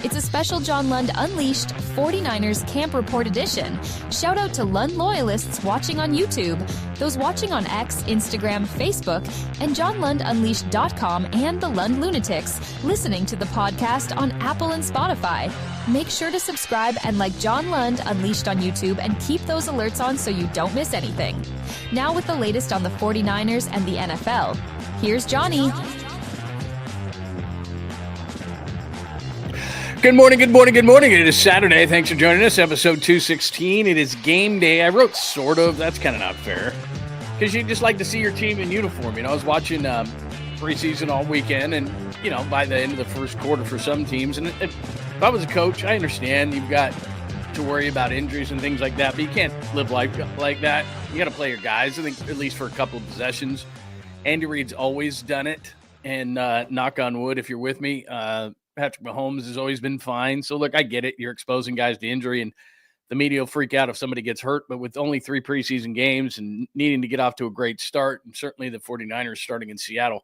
It's a special John Lund Unleashed 49ers Camp Report edition. Shout out to Lund loyalists watching on YouTube, those watching on X, Instagram, Facebook, and JohnLundUnleashed.com and the Lund Lunatics listening to the podcast on Apple and Spotify. Make sure to subscribe and like John Lund Unleashed on YouTube and keep those alerts on so you don't miss anything. Now with the latest on the 49ers and the NFL, here's Johnny. Good morning, good morning, good morning. It is Saturday. Thanks for joining us. Episode 216. It is game day. I wrote sort of. That's kind of not fair. Because you just like to see your team in uniform. You know, I was watching preseason all weekend, and, you know, by the end of the first quarter for some teams. And if I was a coach, I understand you've got to worry about injuries and things like that, but you can't live life like that. You got to play your guys, I think, at least for a couple of possessions. Andy Reid's always done it, and knock on wood if you're with me. Patrick Mahomes has always been fine. So, look, I get it. You're exposing guys to injury, and the media will freak out if somebody gets hurt. But with only 3 preseason games and needing to get off to a great start, and certainly the 49ers starting in Seattle,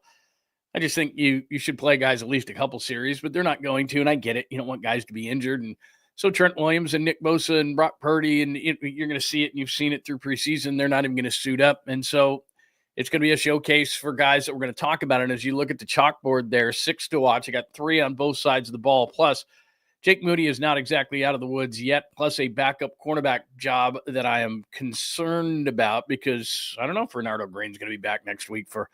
I just think you should play guys at least a couple series, but they're not going to, and I get it. You don't want guys to be injured. And so Trent Williams and Nick Bosa and Brock Purdy, and you're going to see it, and you've seen it through preseason. They're not even going to suit up. And so it's going to be a showcase for guys that we're going to talk about. And as you look at the chalkboard there, 6 to watch. I got 3 on both sides of the ball. Plus, Jake Moody is not exactly out of the woods yet, plus a backup cornerback job that I am concerned about because I don't know if Renardo Green's going to be back next week for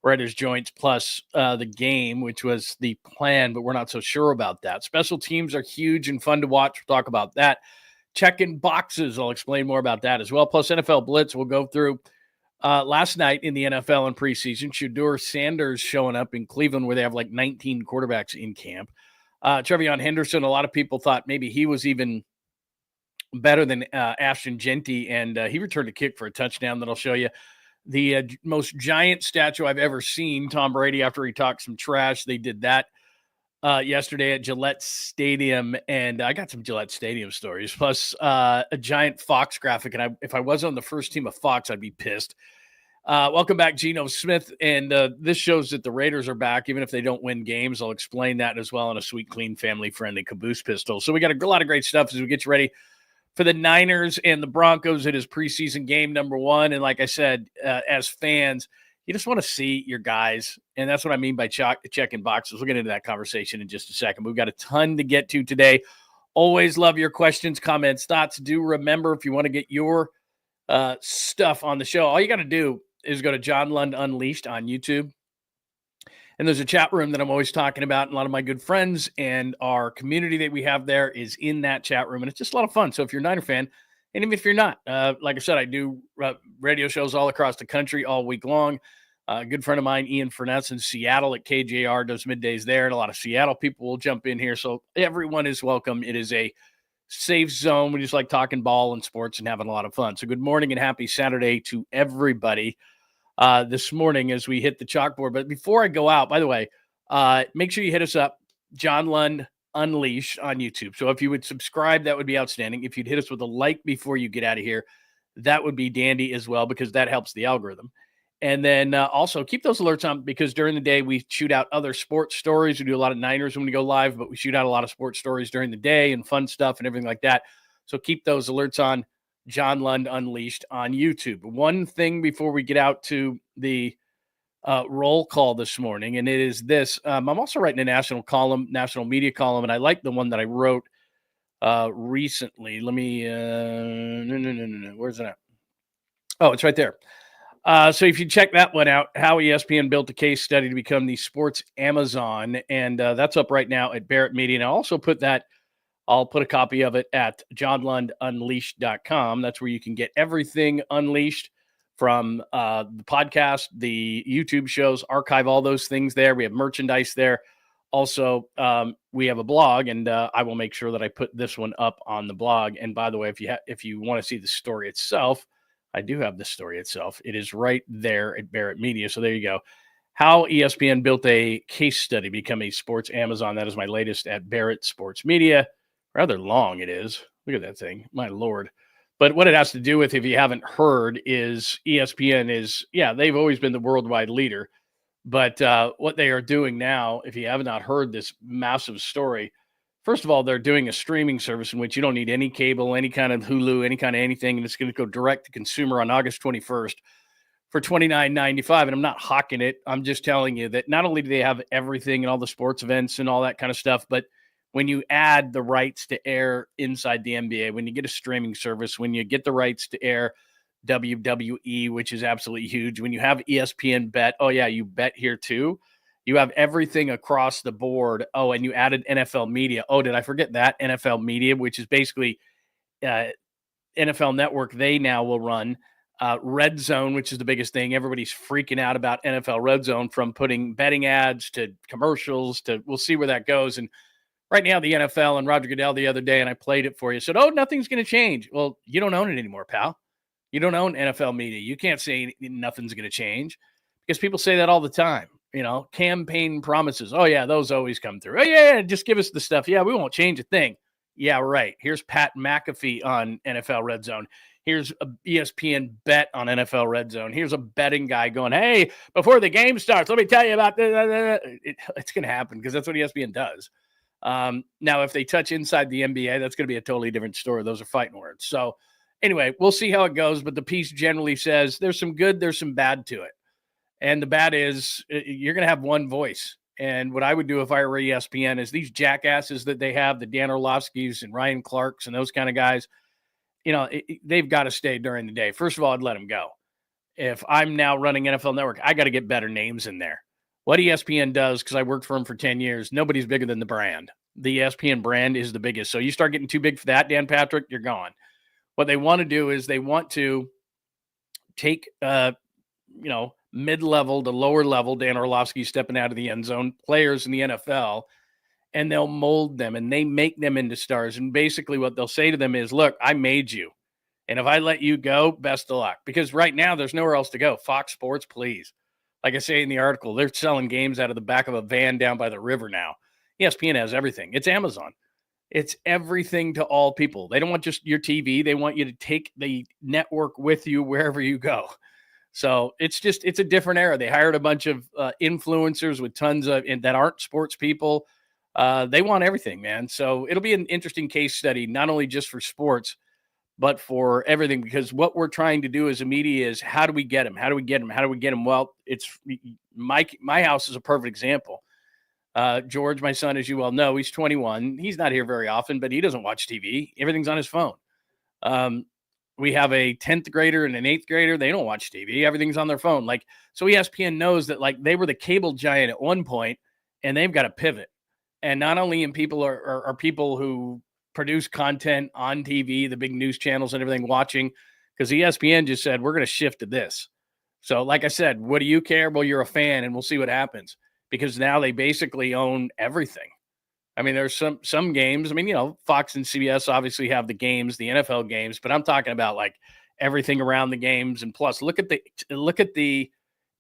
𝐼'Ž'𝐭 plus the game, which was the plan, but we're not so sure about that. Special teams are huge and fun to watch. We'll talk about that. Checking boxes. I'll explain more about that as well. Plus, NFL Blitz we'll go through. Last night in the NFL in preseason, Shedeur Sanders showing up in Cleveland where they have like 19 quarterbacks in camp. Trevion Henderson, a lot of people thought maybe he was even better than 𝐼'Ž'𝐭, and he returned a kick for a touchdown that I'll show you. The most giant statue I've ever seen, Tom Brady, after he talked some trash. They did that yesterday at Gillette Stadium, and I got some Gillette Stadium stories, plus a giant Fox graphic, and if I was on the first team of Fox, I'd be pissed. Welcome back, Geno Smith, and this shows that the Raiders are back, even if they don't win games. I'll explain that as well on a sweet, clean, family-friendly Caboose pistol. So we got a lot of great stuff as we get you ready for the Niners and the Broncos. It is preseason game number 1, and like I said, as fans, you just want to see your guys, and that's what I mean by checking boxes. We'll get into that conversation in just a second. We've got a ton to get to today. Always love your questions, comments, thoughts. Do remember, if you want to get your stuff on the show, all you got to do is go to John Lund Unleashed on YouTube. And there's a chat room that I'm always talking about. And a lot of my good friends and our community that we have there is in that chat room. And it's just a lot of fun. So if you're a Niner fan, and even if you're not, like I said, I do radio shows all across the country all week long. A good friend of mine, Ian Furness in Seattle at KJR, does middays there. And a lot of Seattle people will jump in here. So everyone is welcome. It is a safe zone. We just like talking ball and sports and having a lot of fun. So good morning and happy Saturday to everybody this morning as we hit the chalkboard. But before I go out, by the way, make sure you hit us up, John Lund Unleashed on YouTube. So if you would subscribe, that would be outstanding. If you'd hit us with a like before you get out of here, that would be dandy as well, because that helps the algorithm. And then also keep those alerts on, because during the day we shoot out other sports stories. We do a lot of Niners when we go live, but we shoot out a lot of sports stories during the day and fun stuff and everything like that. So keep those alerts on, John Lund Unleashed on YouTube. One thing before we get out to the roll call this morning, and it is this. I'm also writing a national media column, and I like the one that I wrote recently. Let me, no. Where's it at? Oh, it's right there. So if you check that one out, how ESPN built a case study to become the sports Amazon, and that's up right now at Barrett Media. And I'll put a copy of it at JohnLundUnleashed.com. That's where you can get everything unleashed from the podcast, the YouTube shows, archive all those things there. We have merchandise there. Also, we have a blog, and I will make sure that I put this one up on the blog. And by the way, if you want to see the story itself, I do have the story itself. It is right there at Barrett Media. So there you go. How ESPN built a case study, become a sports Amazon. That is my latest at Barrett Sports Media. Rather long it is. Look at that thing. My Lord. But what it has to do with, if you haven't heard, is ESPN is, they've always been the worldwide leader. But what they are doing now, if you have not heard this massive story, First of all, they're doing a streaming service in which you don't need any cable, any kind of Hulu, any kind of anything, and it's going to go direct to consumer on August 21st for $29.95. And I'm not hawking it. I'm just telling you that not only do they have everything and all the sports events and all that kind of stuff, but when you add the rights to air inside the NBA, when you get a streaming service, when you get the rights to air WWE, which is absolutely huge, when you have ESPN Bet, oh yeah, you bet here too. You have everything across the board. Oh, and you added NFL Media. Oh, did I forget that? NFL Media, which is basically NFL Network. They now will run Red Zone, which is the biggest thing. Everybody's freaking out about NFL Red Zone, from putting betting ads to commercials to we'll see where that goes. And right now, the NFL and Roger Goodell the other day, and I played it for you, said, oh, nothing's going to change. Well, you don't own it anymore, pal. You don't own NFL Media. You can't say nothing's going to change because people say that all the time. You know, campaign promises. Oh, yeah, those always come through. Oh, yeah, just give us the stuff. Yeah, we won't change a thing. Yeah, right. Here's Pat McAfee on NFL Red Zone. Here's a ESPN Bet on NFL Red Zone. Here's a betting guy going, hey, before the game starts, let me tell you about this. It's going to happen because that's what ESPN does. Now, if they touch inside the NBA, that's going to be a totally different story. Those are fighting words. So anyway, we'll see how it goes. But the piece generally says there's some good, there's some bad to it. And the bad is you're going to have one voice. And what I would do if I were ESPN is these jackasses that they have, the Dan Orlovskis and Ryan Clarks and those kind of guys, you know, they've got to stay during the day. First of all, I'd let them go. If I'm now running NFL Network, I got to get better names in there. What ESPN does, because I worked for them for 10 years, nobody's bigger than the brand. The ESPN brand is the biggest. So you start getting too big for that, Dan Patrick, you're gone. What they want to do is they want to take, mid-level to lower level, Dan Orlovsky stepping out of the end zone, players in the NFL, and they'll mold them and they make them into stars. And basically what they'll say to them is, look, I made you. And if I let you go, best of luck. Because right now there's nowhere else to go. Fox Sports, please. Like I say in the article, they're selling games out of the back of a van down by the river now. ESPN has everything. It's Amazon. It's everything to all people. They don't want just your TV. They want you to take the network with you wherever you go. So it's a different era. They hired a bunch of influencers with tons of that aren't sports people. They want everything, man. So it'll be an interesting case study, not only just for sports, but for everything, because what we're trying to do as a media is how do we get them? How do we get them? How do we get them? Well, it's my house is a perfect example. George, my son, as you well know, he's 21. He's not here very often, but he doesn't watch TV. Everything's on his phone. We have a 10th grader and an 8th grader. They don't watch TV. Everything's on their phone. Like, so ESPN knows that like they were the cable giant at one point and they've got to pivot. And not only in people are people who produce content on TV, the big news channels and everything watching, because ESPN just said, we're going to shift to this. So like I said, what do you care? Well, you're a fan and we'll see what happens, because now they basically own everything. I mean, there's some games. I mean, you know, Fox and CBS obviously have the games, the NFL games, but I'm talking about like everything around the games. And plus, look at the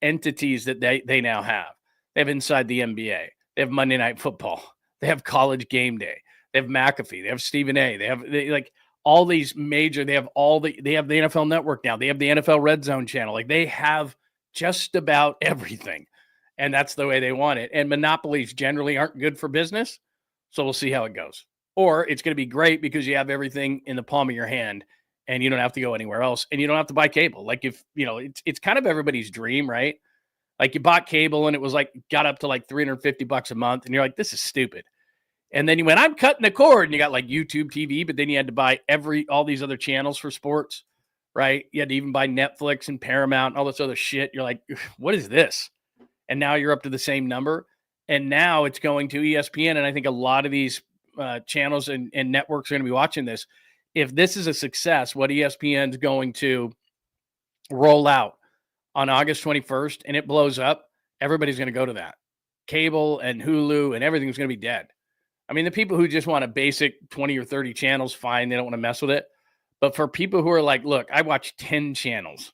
entities that they now have. They have Inside the NBA. They have Monday Night Football. They have College Game Day. They have McAfee. They have Stephen A. They have like all these major. They have the NFL Network now. They have the NFL Red Zone channel. Like they have just about everything, and that's the way they want it. And monopolies generally aren't good for business. So we'll see how it goes. Or it's going to be great because you have everything in the palm of your hand and you don't have to go anywhere else and you don't have to buy cable. Like if, you know, it's kind of everybody's dream, right? Like you bought cable and it was like, got up to like $350 a month and you're like, this is stupid. And then you went, I'm cutting the cord, and you got like YouTube TV, but then you had to buy all these other channels for sports, right? You had to even buy Netflix and Paramount and all this other shit. You're like, what is this? And now you're up to the same number. And now it's going to ESPN. And I think a lot of these channels and networks are going to be watching this. If this is a success, what ESPN is going to roll out on August 21st and it blows up, everybody's going to go to that. Cable and Hulu and everything's going to be dead. I mean, the people who just want a basic 20 or 30 channels, fine. They don't want to mess with it. But for people who are like, look, I watch 10 channels.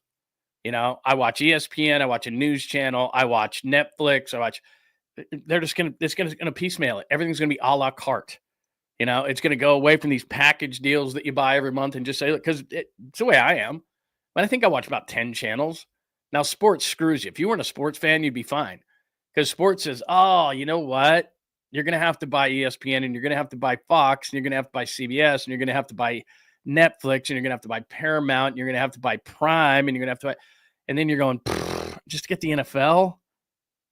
You know, I watch ESPN. I watch a news channel. I watch Netflix. They're just going to piecemeal it. Everything's going to be a la carte. You know, it's going to go away from these package deals that you buy every month and just say, look, because it's the way I am. But I think I watch about 10 channels. Now, sports screws you. If you weren't a sports fan, you'd be fine. Because sports says, oh, you know what? you're going to have to buy ESPN, and you're going to have to buy Fox, and you're going to have to buy CBS, and you're going to have to buy Netflix, and you're going to have to buy Paramount, and you're going to have to buy Prime, and you're going to have to buy, and then you're going, just to get the NFL?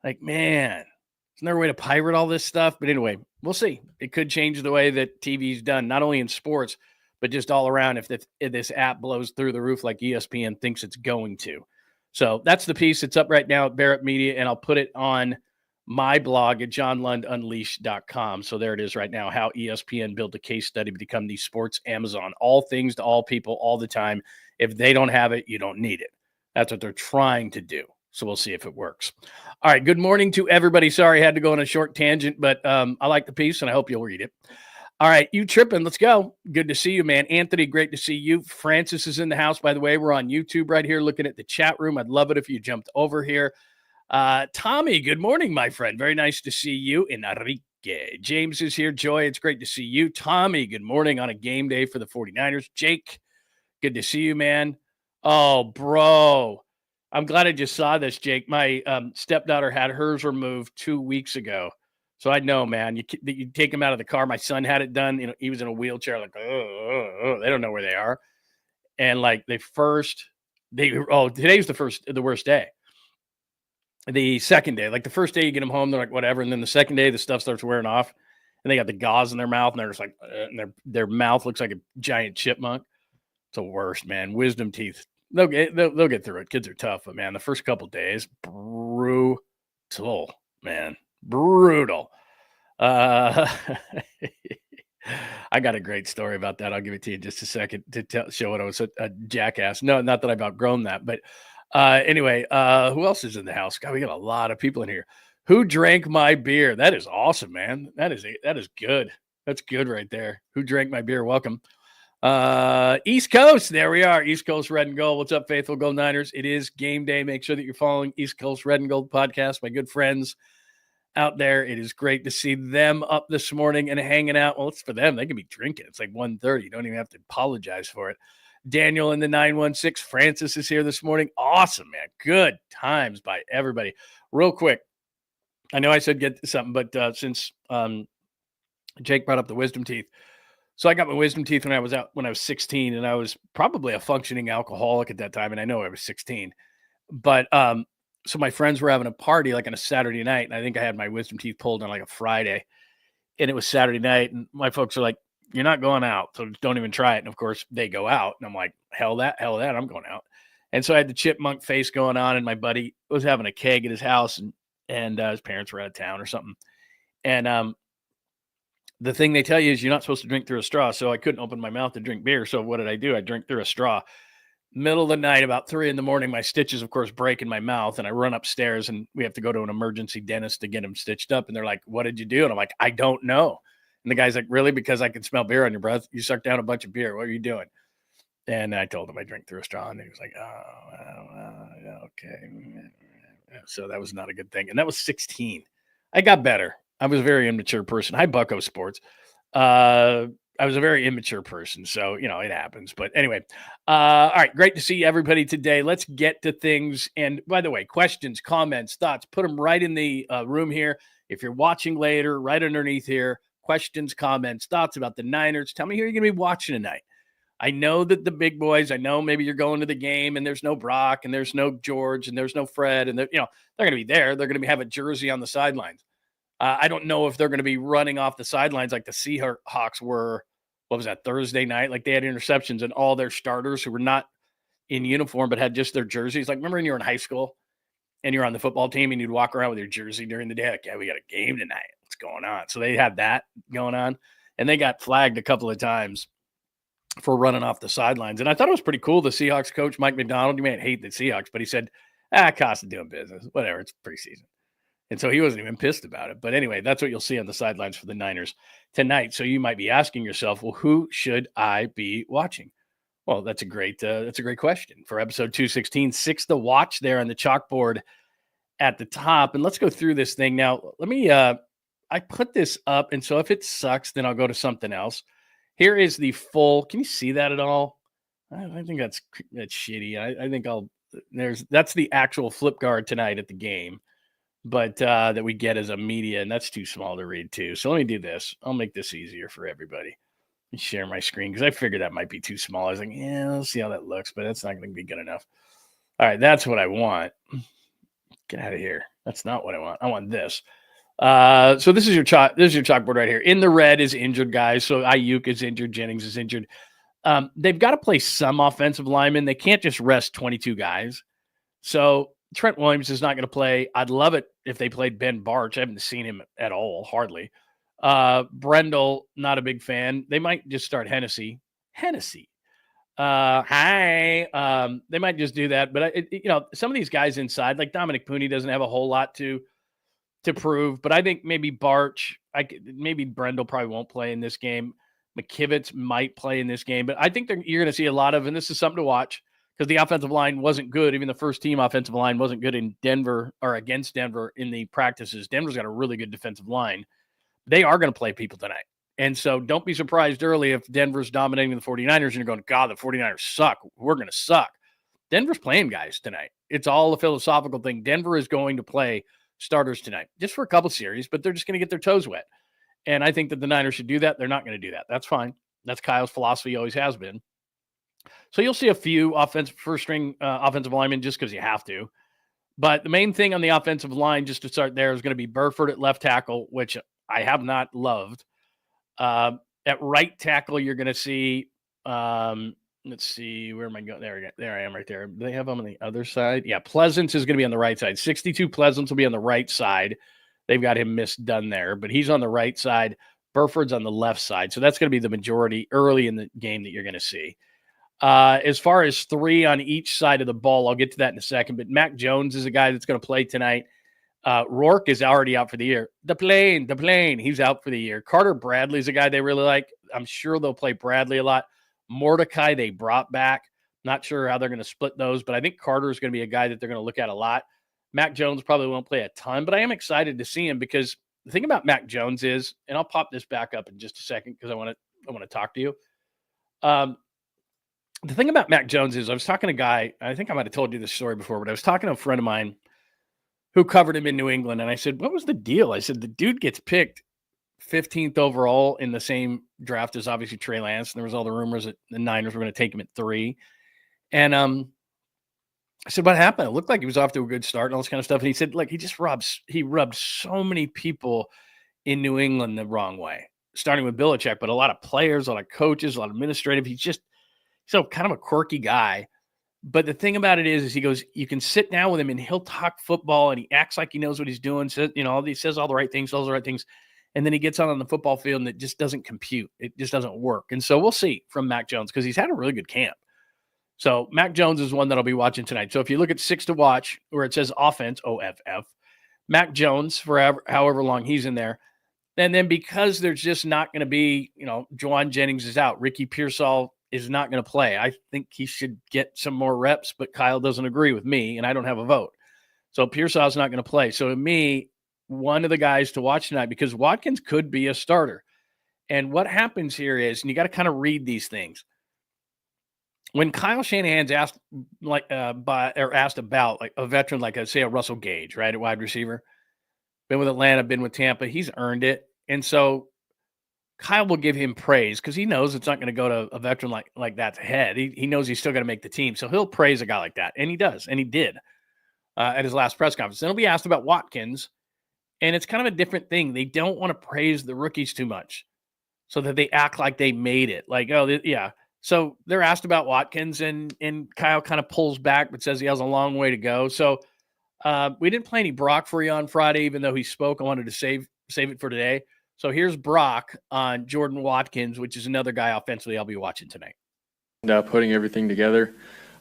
Like, man, there's another way to pirate all this stuff. But anyway, we'll see. It could change the way that TV's done, not only in sports, but just all around if this app blows through the roof like ESPN thinks it's going to. So that's the piece. It's up right now at Barrett Media, and I'll put it on my blog at johnlundunleashed.com. So there it is right now, how ESPN built a case study to become the sports Amazon. All things to all people all the time. If they don't have it, you don't need it. That's what they're trying to do. So we'll see if it works. All right, good morning to everybody. Sorry I had to go on a short tangent, but I like the piece, and I hope you'll read it. All right, you tripping. Let's go. Good to see you, man. Anthony, great to see you. Francis is in the house, by the way. We're on YouTube right here looking at the chat room. I'd love it if you jumped over here. Tommy, good morning, my friend. Very nice to see you. Enrique. James is here. Joy, it's great to see you. Tommy, good morning on a game day for the 49ers. Jake, good to see you, man. Oh, bro. I'm glad I just saw this, Jake. My stepdaughter had hers removed 2 weeks ago. So I know, man, you take him out of the car. My son had it done. You know, he was in a wheelchair, like, they don't know where they are. And like today's the worst day. The second day, like the first day you get them home, they're like, whatever. And then the second day, the stuff starts wearing off and they got the gauze in their mouth and they're just like, and their mouth looks like a giant chipmunk. It's the worst, man. Wisdom teeth. They'll get through it. Kids are tough, but man, the first couple days, brutal, man. Brutal. I got a great story about that. I'll give it to you in just a second to show what I was a jackass. No, not that I've outgrown that, but anyway, who else is in the house? God, we got a lot of people in here. Who drank my beer? That is awesome, man. That is good. That's good right there. Who drank my beer? Welcome. East Coast. There we are. East Coast Red and Gold. What's up, Faithful Gold Niners? It is game day. Make sure that you're following East Coast Red and Gold podcast. My good friends out there. It is great to see them up this morning and hanging out. Well, it's for them. They can be drinking. It's like 1:30. You don't even have to apologize for it. Daniel in the 916. Francis is here this morning. Awesome, man. Good times by everybody. Real quick, I know I said get something, but since Jake brought up the wisdom teeth, so I got my wisdom teeth when I was 16, and I was probably a functioning alcoholic at that time, and I know I was 16. But so my friends were having a party like on a Saturday night, and I think I had my wisdom teeth pulled on like a Friday, and it was Saturday night, and my folks are like, "You're not going out, so don't even try it." And of course, they go out, and I'm like, hell that, I'm going out. And so I had the chipmunk face going on, and my buddy was having a keg at his house, and his parents were out of town or something. And the thing they tell you is you're not supposed to drink through a straw. So I couldn't open my mouth to drink beer. So what did I do? I drank through a straw. Middle of the night, about 3 a.m, my stitches, of course, break in my mouth. And I run upstairs and we have to go to an emergency dentist to get them stitched up. And they're like, "What did you do?" And I'm like, "I don't know." And the guy's like, "Really? Because I can smell beer on your breath. You sucked down a bunch of beer. What are you doing?" And I told him I drank through a straw. And he was like, okay. So that was not a good thing. And that was 16. I got better. I was a very immature person. Hi, Bucko Sports. I was a very immature person, so, you know, it happens. But anyway, all right, great to see everybody today. Let's get to things. And by the way, questions, comments, thoughts, put them right in the room here. If you're watching later, right underneath here, questions, comments, thoughts about the Niners. Tell me who you're going to be watching tonight. I know that the big boys, I know maybe you're going to the game and there's no Brock and there's no George and there's no Fred. And, they're going to be there. They're going to have a jersey on the sidelines. I don't know if they're going to be running off the sidelines like the Seahawks were, what was that, Thursday night? Like they had interceptions and all their starters who were not in uniform but had just their jerseys. Like remember when you were in high school and you're on the football team and you'd walk around with your jersey during the day? Like, yeah, we got a game tonight. What's going on? So they had that going on. And they got flagged a couple of times for running off the sidelines. And I thought it was pretty cool. The Seahawks coach, Mike McDonald, you may hate the Seahawks, but he said, cost of doing business. Whatever, it's preseason. And so he wasn't even pissed about it. But anyway, that's what you'll see on the sidelines for the Niners tonight. So you might be asking yourself, well, who should I be watching? Well, that's a great question for episode 216. 6 to watch there on the chalkboard at the top. And let's go through this thing. Now, let me, I put this up. And so if it sucks, then I'll go to something else. Here is the full, can you see that at all? I think that's shitty. I think that's the actual flip guard tonight at the game. but that we get as a media, and that's too small to read too. So let me do this. I'll make this easier for everybody. Share my screen because I figured that might be too small. I was like, yeah, let's see how that looks, but that's not going to be good enough. All right, that's what I want. Get out of here. That's not what I want. I want this. So this is your chalkboard right here. In the red is injured guys. So Aiyuk is injured. Jennings is injured. They've got to play some offensive linemen. They can't just rest 22 guys. So Trent Williams is not going to play. I'd love it if they played Ben Barch. I haven't seen him at all, hardly. Brendel, not a big fan. They might just start Hennessy. Hi. They might just do that. But, some of these guys inside, like Dominic Pooney doesn't have a whole lot to prove. But I think maybe Barch, maybe Brendel probably won't play in this game. McKivitz might play in this game. But I think you're going to see a lot of, and this is something to watch, because the offensive line wasn't good. Even the first team offensive line wasn't good in Denver or against Denver in the practices. Denver's got a really good defensive line. They are going to play people tonight. And so don't be surprised early if Denver's dominating the 49ers and you're going, God, the 49ers suck. We're going to suck. Denver's playing guys tonight. It's all a philosophical thing. Denver is going to play starters tonight, just for a couple series, but they're just going to get their toes wet. And I think that the Niners should do that. They're not going to do that. That's fine. That's Kyle's philosophy, always has been. So you'll see a few first-string offensive linemen just because you have to. But the main thing on the offensive line, just to start there, is going to be Burford at left tackle, which I have not loved. At right tackle, you're going to see, let's see, where am I going? There I am right there. Do they have them on the other side? Yeah, Pleasance is going to be on the right side. 62 Pleasance will be on the right side. They've got him misdone there, but he's on the right side. Burford's on the left side. So that's going to be the majority early in the game that you're going to see. As far as three on each side of the ball, I'll get to that in a second, but Mac Jones is a guy that's going to play tonight. Rourke is already out for the year. The plane, he's out for the year. Carter Bradley's a guy they really like. I'm sure they'll play Bradley a lot. Mordecai they brought back. Not sure how they're going to split those, but I think Carter is going to be a guy that they're going to look at a lot. Mac Jones probably won't play a ton, but I am excited to see him because the thing about Mac Jones is, and I'll pop this back up in just a second because I want to talk to you. The thing about Mac Jones is I was talking to a guy, I think I might have told you this story before, but I was talking to a friend of mine who covered him in New England. And I said, what was the deal? I said, the dude gets picked 15th overall in the same draft as obviously Trey Lance. And there was all the rumors that the Niners were going to take him at 3. And I said, what happened? It looked like he was off to a good start and all this kind of stuff. And he said, like, he rubbed so many people in New England the wrong way, starting with Belichick, but a lot of players, a lot of coaches, a lot of administrative. He's kind of a quirky guy. But the thing about it is he goes, you can sit down with him and he'll talk football and he acts like he knows what he's doing. So, he says all the right things, And then he gets out on the football field and it just doesn't compute. It just doesn't work. And so we'll see from Mac Jones because he's had a really good camp. So Mac Jones is one that I'll be watching tonight. So if you look at 6 to watch where it says offense, OFF, Mac Jones, however long he's in there. And then because there's just not going to be, Juwan Jennings is out. Ricky Pearsall is not going to play. I think he should get some more reps, but Kyle doesn't agree with me, and I don't have a vote. So Pearsall's not going to play. So to me, one of the guys to watch tonight, because Watkins could be a starter. And what happens here is, and you got to kind of read these things. When Kyle Shanahan's asked about like a veteran, like say a Russell Gage, right, at wide receiver, been with Atlanta, been with Tampa, he's earned it. And so Kyle will give him praise because he knows it's not going to go to a veteran like that's ahead. He knows he's still going to make the team. So he'll praise a guy like that. And he does. And he did at his last press conference. Then he'll be asked about Watkins. And it's kind of a different thing. They don't want to praise the rookies too much so that they act like they made it. Like, yeah. So they're asked about Watkins and Kyle kind of pulls back but says he has a long way to go. So we didn't play any Brock for you on Friday, even though he spoke. I wanted to save it for today. So here's Brock on Jordan Watkins, which is another guy offensively I'll be watching tonight. Putting everything together.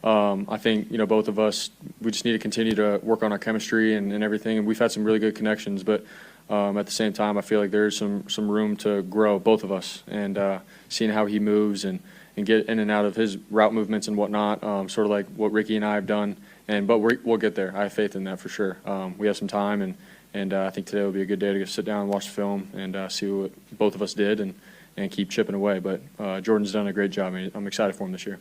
I think, both of us, we just need to continue to work on our chemistry and everything. And we've had some really good connections, but at the same time, I feel like there's some room to grow, both of us, and seeing how he moves and get in and out of his route movements and whatnot, sort of like what Ricky and I have done. But we'll get there. I have faith in that for sure. We have some time, and I think today will be a good day to sit down and watch the film and see what both of us did and keep chipping away. But Jordan's done a great job. I'm excited for him this year.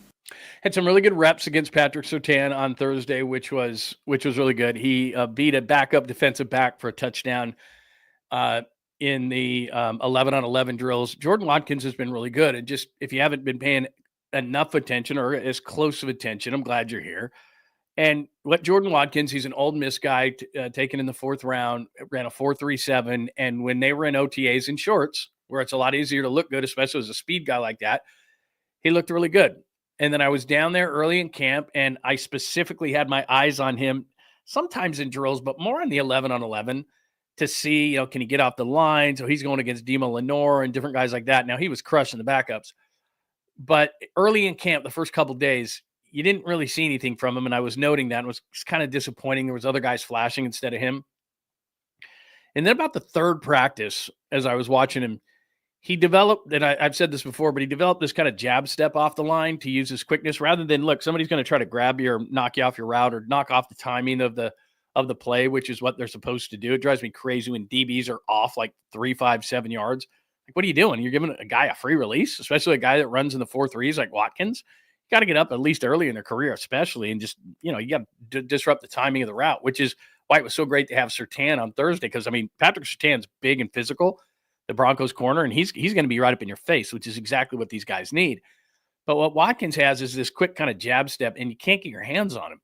Had some really good reps against Patrick Surtain on Thursday, which was really good. He beat a backup defensive back for a touchdown in the 11-on-11 drills. Jordan Watkins has been really good. And just if you haven't been paying enough attention or as close of attention, I'm glad you're here. And what Jordan Watkins, he's an Ole Miss guy taken in the 4th round, ran a 4.37. And when they were in OTAs in shorts, where it's a lot easier to look good, especially as a speed guy like that, he looked really good. And then I was down there early in camp, and I specifically had my eyes on him, sometimes in drills, but more on the 11-on-11 to see, can he get off the line? So he's going against Dima Lenore and different guys like that. Now, he was crushing the backups. But early in camp, the first couple of days, you didn't really see anything from him, and I was noting that. It was kind of disappointing. There was other guys flashing instead of him. And then about the 3rd practice, as I was watching him, he developed, and I've said this before, but he developed this kind of jab step off the line to use his quickness rather than, look, somebody's going to try to grab you or knock you off your route or knock off the timing of the play, which is what they're supposed to do. It drives me crazy when DBs are off like 3, 5, 7 yards. Like, what are you doing? You're giving a guy a free release, especially a guy that runs in the 4.3s like Watkins. You got to get up at least early in their career, especially, and just, you got to disrupt the timing of the route, which is why it was so great to have Surtain on Thursday. Because, Patrick Surtain's big and physical, the Broncos corner, and he's going to be right up in your face, which is exactly what these guys need. But what Watkins has is this quick kind of jab step, and you can't get your hands on him.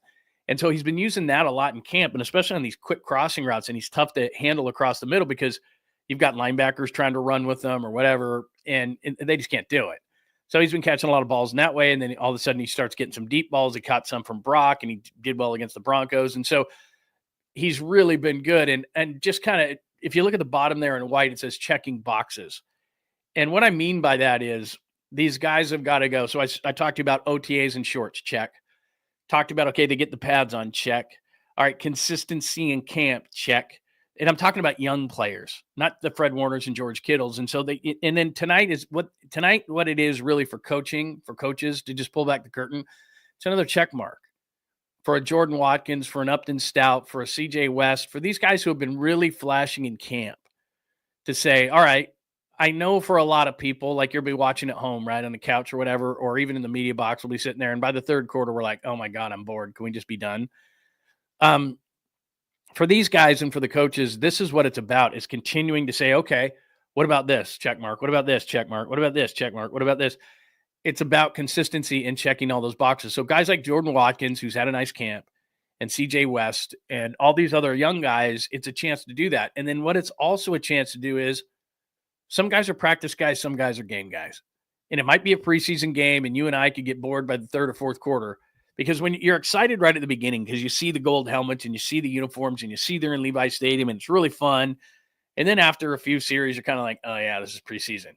And so he's been using that a lot in camp, and especially on these quick crossing routes, and he's tough to handle across the middle because you've got linebackers trying to run with them or whatever, and they just can't do it. So he's been catching a lot of balls in that way, and then all of a sudden he starts getting some deep balls. He caught some from Brock, and he did well against the Broncos. And so he's really been good. And just kind of, if you look at the bottom there in white, it says checking boxes. And what I mean by that is these guys have got to go. So I talked to you about OTAs and shorts, check. Talked about, okay, they get the pads on, check. All right, consistency in camp, check. And I'm talking about young players, not the Fred Warners and George Kittles. And so and then tonight what it is really for coaches to just pull back the curtain. It's another check mark for a Jordan Watkins, for an Upton Stout, for a CJ West, for these guys who have been really flashing in camp to say, all right, I know for a lot of people, like you'll be watching at home, right, on the couch or whatever, or even in the media box, we'll be sitting there. And by the 3rd quarter, we're like, oh my God, I'm bored. Can we just be done? For these guys and for the coaches, this is what it's about, is continuing to say, okay, what about this? Check mark. What about this? Check mark. What about this? Check mark. What about this? It's about consistency and checking all those boxes. So guys like Jordan Watkins, who's had a nice camp, and CJ West, and all these other young guys, it's a chance to do that. And then what it's also a chance to do is some guys are practice guys, some guys are game guys. And it might be a preseason game, and you and I could get bored by the 3rd or 4th quarter. Because when you're excited right at the beginning, because you see the gold helmets and you see the uniforms and you see they're in Levi Stadium and it's really fun. And then after a few series, you're kind of like, oh yeah, this is preseason.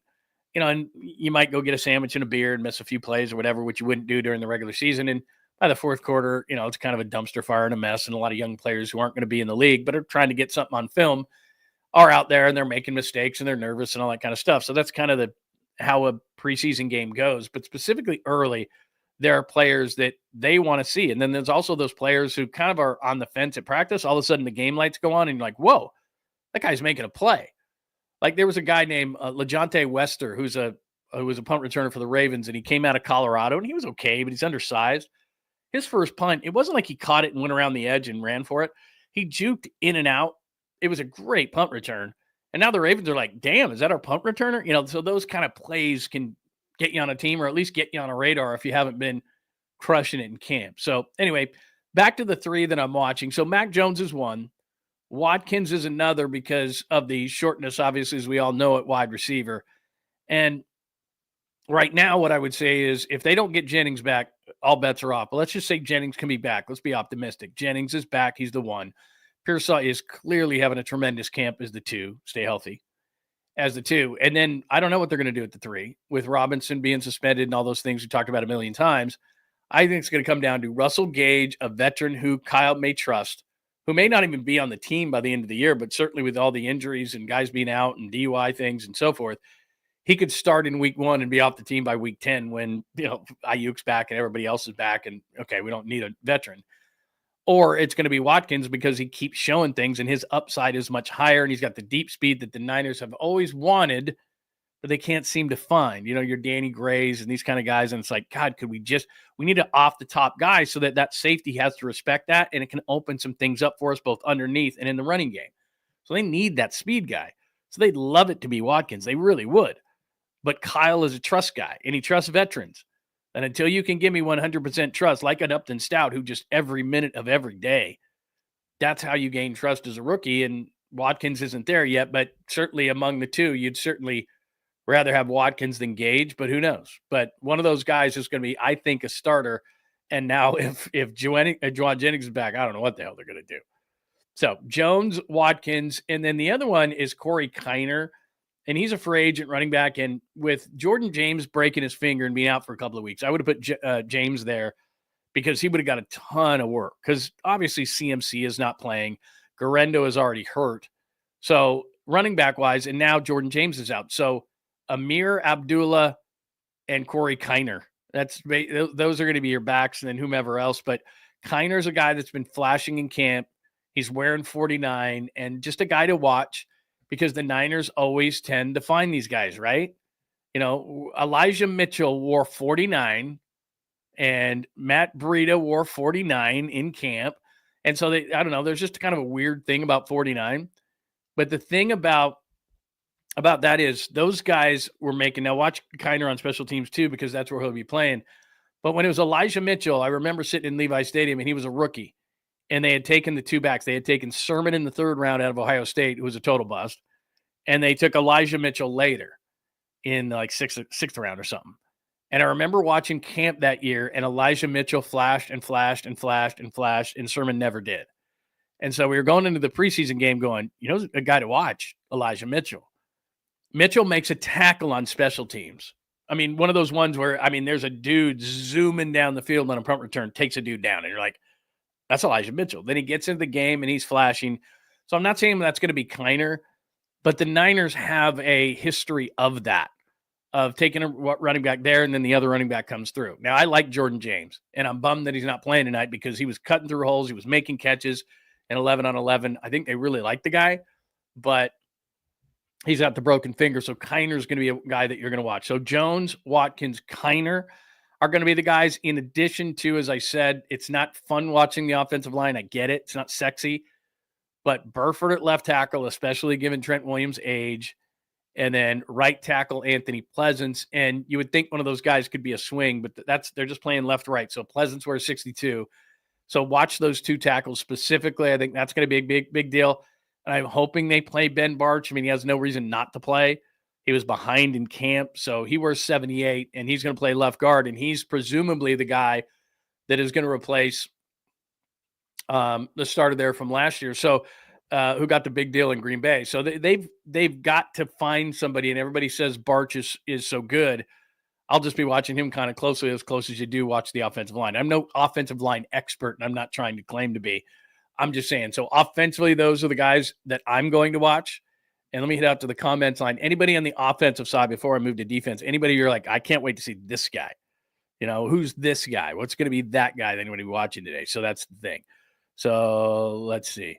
And you might go get a sandwich and a beer and miss a few plays or whatever, which you wouldn't do during the regular season. And by the 4th quarter, it's kind of a dumpster fire and a mess. And a lot of young players who aren't going to be in the league, but are trying to get something on film, are out there and they're making mistakes and they're nervous and all that kind of stuff. So that's kind of how a preseason game goes. But specifically early, there are players that they want to see. And then there's also those players who kind of are on the fence at practice. All of a sudden the game lights go on and you're like, whoa, that guy's making a play. Like there was a guy named LeJohntay Wester, who was a punt returner for the Ravens, and he came out of Colorado, and he was okay, but he's undersized. His first punt, it wasn't like he caught it and went around the edge and ran for it. He juked in and out. It was a great punt return. And now the Ravens are like, damn, is that our punt returner? So those kind of plays can get you on a team, or at least get you on a radar if you haven't been crushing it in camp. So anyway, back to the 3 that I'm watching. So Mac Jones is one. Watkins is another because of the shortness, obviously, as we all know, at wide receiver. And right now, what I would say is if they don't get Jennings back, all bets are off. But let's just say Jennings can be back. Let's be optimistic. Jennings is back. He's the 1. Pearsall is clearly having a tremendous camp as the 2. Stay healthy. As the 2. And then I don't know what they're going to do at the 3 with Robinson being suspended and all those things we talked about a million times. I think it's going to come down to Russell Gage, a veteran who Kyle may trust, who may not even be on the team by the end of the year, but certainly with all the injuries and guys being out and DUI things and so forth, he could start in week 1 and be off the team by week 10 when, Ayuk's back and everybody else is back. And okay, we don't need a veteran. Or it's going to be Watkins because he keeps showing things and his upside is much higher and he's got the deep speed that the Niners have always wanted, but they can't seem to find, your Danny Grays and these kind of guys. And it's like, God, we need an off the top guy so that safety has to respect that. And it can open some things up for us both underneath and in the running game. So they need that speed guy. So they'd love it to be Watkins. They really would. But Kyle is a trust guy and he trusts veterans. And until you can give me 100% trust, like an Upton Stout, who just every minute of every day, that's how you gain trust as a rookie. And Watkins isn't there yet, but certainly among the two, you'd certainly rather have Watkins than Gage, but who knows? But one of those guys is going to be, I think, a starter. And now if Jauan Jennings is back, I don't know what the hell they're going to do. So Jones, Watkins, and then the other one is Corey Kiner, and he's a free agent running back. And with Jordan James breaking his finger and being out for a couple of weeks, I would have put James there because he would have got a ton of work because obviously CMC is not playing. Garendo is already hurt. So running back wise, and now Jordan James is out. So Amir Abdullah and Corey Kiner. Those are going to be your backs and then whomever else. But Kiner's a guy that's been flashing in camp. He's wearing 49 and just a guy to watch because the Niners always tend to find these guys, right? Elijah Mitchell wore 49 and Matt Breida wore 49 in camp. And so I don't know, there's just kind of a weird thing about 49. But the thing about that is those guys were making, now watch Kiner on special teams too, because that's where he'll be playing. But when it was Elijah Mitchell, I remember sitting in Levi Stadium and he was a rookie. And they had taken the two backs. They had taken Sermon in the third round out of Ohio State, who was a total bust. And they took Elijah Mitchell later in like sixth round or something. And I remember watching camp that year, and Elijah Mitchell flashed and flashed and flashed and flashed, and Sermon never did. And so we were going into the preseason game going, a guy to watch, Elijah Mitchell. Mitchell makes a tackle on special teams. I mean, one of those ones where, there's a dude zooming down the field on a punt return, takes a dude down, and you're like, that's Elijah Mitchell. Then he gets into the game and he's flashing. So I'm not saying that's going to be Kiner, but the Niners have a history of that, of taking a running back there and then the other running back comes through. Now, I like Jordan James, and I'm bummed that he's not playing tonight because he was cutting through holes. He was making catches in 11 on 11. I think they really like the guy, but he's got the broken finger. So Kiner's going to be a guy that you're going to watch. So Jones, Watkins, Kiner are going to be the guys, in addition to, as I said, it's not fun watching the offensive line. I get it. It's not sexy. But Burford at left tackle, especially given Trent Williams' age, and then right tackle Anthony Pleasants. And you would think one of those guys could be a swing, but they're just playing left-right. So Pleasants wears 62. So watch those two tackles specifically. I think that's going to be a big deal. And I'm hoping they play Ben Barch. He has no reason not to play. He was behind in camp, so he wears 78, and he's going to play left guard, and he's presumably the guy that is going to replace the starter there from last year, so who got the big deal in Green Bay. So they've got to find somebody, and everybody says Barch is so good. I'll just be watching him kind of closely, as close as you do watch the offensive line. I'm no offensive line expert, and I'm not trying to claim to be. I'm just saying. So offensively, those are the guys that I'm going to watch. And let me hit out to the comments line. Anybody on the offensive side before I move to defense, anybody you're like, I can't wait to see this guy. Who's this guy? What's going to be that guy that anybody watching today? So that's the thing. So let's see.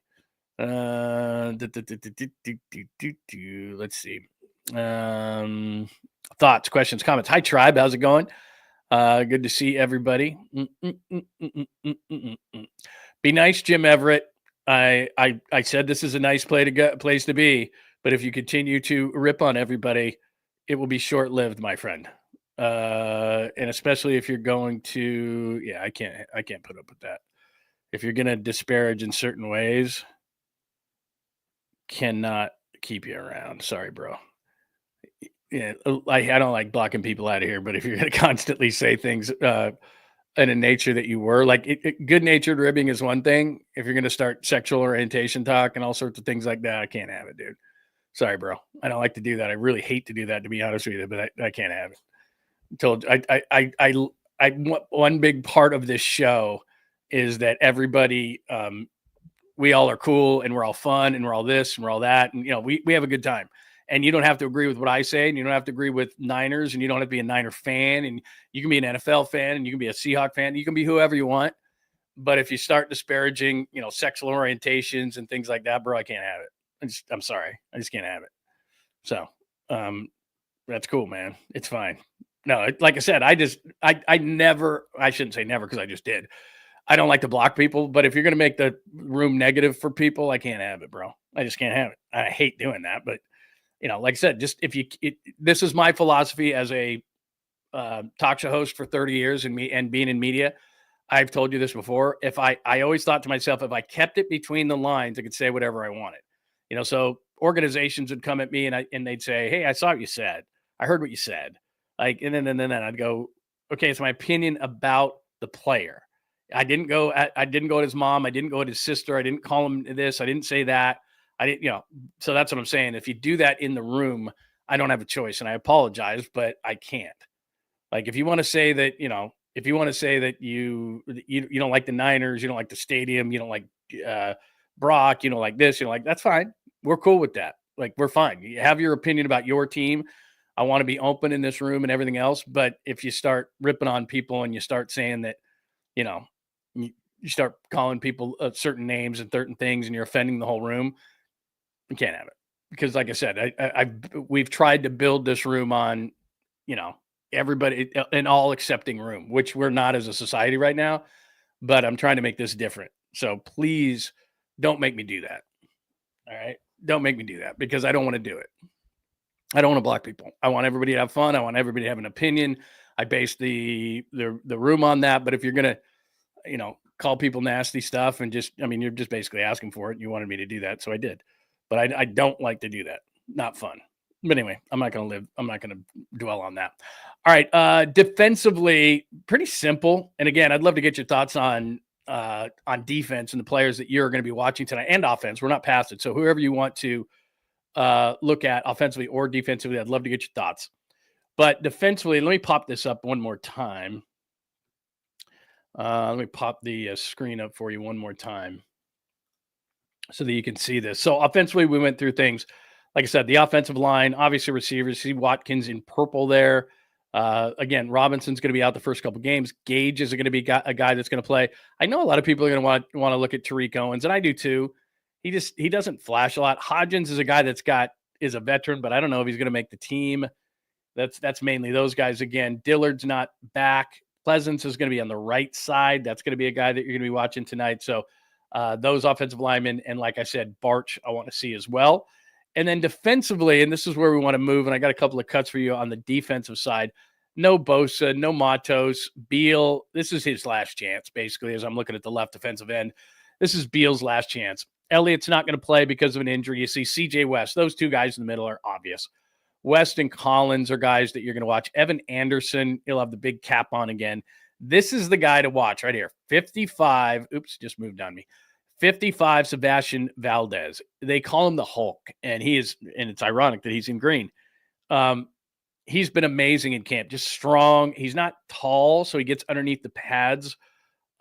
Let's see. Thoughts, questions, comments. Hi, Tribe. How's it going? Good to see everybody. Be nice, Jim Everett. I said this is a nice place to be. But if you continue to rip on everybody, it will be short-lived, my friend. And especially if you're going to, I can't put up with that. If you're going to disparage in certain ways, cannot keep you around. Sorry, bro. I don't like blocking people out of here, but if you're going to constantly say things in a nature that you were, like good-natured ribbing is one thing. If you're going to start sexual orientation talk and all sorts of things like that, I can't have it, dude. Sorry, bro. I don't like to do that. I really hate to do that, to be honest with you, but I can't have it. One big part of this show is that everybody, we all are cool and we're all fun and we're all this and we're all that. And, we have a good time. And you don't have to agree with what I say, and you don't have to agree with Niners, and you don't have to be a Niner fan, and you can be an NFL fan, and you can be a Seahawk fan. You can be whoever you want. But if you start disparaging, sexual orientations and things like that, bro, I can't have it. I'm sorry. I just can't have it. So That's cool, man. It's fine. No, like I said, I shouldn't say never because I just did. I don't like to block people, but if you're going to make the room negative for people, I can't have it, bro. I just can't have it. I hate doing that. But, like I said, just this is my philosophy as a talk show host for 30 years and being in media. I've told you this before. I always thought to myself, if I kept it between the lines, I could say whatever I wanted. So organizations would come at me and they'd say, "Hey, I saw what you said. I heard what you said." And then I'd go, "Okay, it's my opinion about the player. I didn't go at his mom. I didn't go at his sister. I didn't call him this. I didn't say that. I didn't, so that's what I'm saying. If you do that in the room, I don't have a choice, and I apologize, but I can't. Like, if you want to say that, if you want to say that you don't like the Niners, you don't like the stadium, you don't like Brock, you don't like this, that's fine. We're cool with that. Like, we're fine. You have your opinion about your team. I want to be open in this room and everything else. But if you start ripping on people and you start saying that, you start calling people certain names and certain things and you're offending the whole room, you can't have it. Because like I said, we've tried to build this room on, everybody, an all accepting room, which we're not as a society right now, but I'm trying to make this different. So please don't make me do that. All right. Don't make me do that because I don't want to do it. I don't want to block people. I want everybody to have fun. I want everybody to have an opinion. I base the room on that. But if you're going to, call people nasty stuff and you're just basically asking for it. You wanted me to do that. So I did, but I don't like to do that. Not fun. But anyway, I'm not going to dwell on that. All right. Defensively, pretty simple. And again, I'd love to get your thoughts on defense and the players that you're going to be watching tonight, and offense. We're not past it. So whoever you want to look at offensively or defensively, I'd love to get your thoughts. But defensively, let me pop this up one more time. Let me pop the screen up for you one more time so that you can see this. So offensively, we went through things. Like I said, the offensive line, obviously receivers, see Watkins in purple there. Again, Robinson's going to be out the first couple games. Gage is going to be a guy that's going to play. I know a lot of people are going to want to look at 𝐸𝐵𝐿, and I do too. He doesn't flash a lot. Hodgins is a guy is a veteran, but I don't know if he's going to make the team. That's mainly those guys. Again, Dillard's not back. Pleasance is going to be on the right side. That's going to be a guy that you're going to be watching tonight. So those offensive linemen, and like I said, Barch, I want to see as well. And then defensively, and this is where we want to move, and I got a couple of cuts for you on the defensive side. No Bosa, no Matos. Beal, this is his last chance, basically, as I'm looking at the left defensive end. This is Beal's last chance. Elliott's not going to play because of an injury. You see CJ West. Those two guys in the middle are obvious. West and Collins are guys that you're going to watch. Evan Anderson, he'll have the big cap on again. This is the guy to watch right here. 55. Oops, just moved on me. 55, Sebastian Valdez. They call him the Hulk, and it's ironic that he's in green. He's been amazing in camp, just strong. He's not tall, so he gets underneath the pads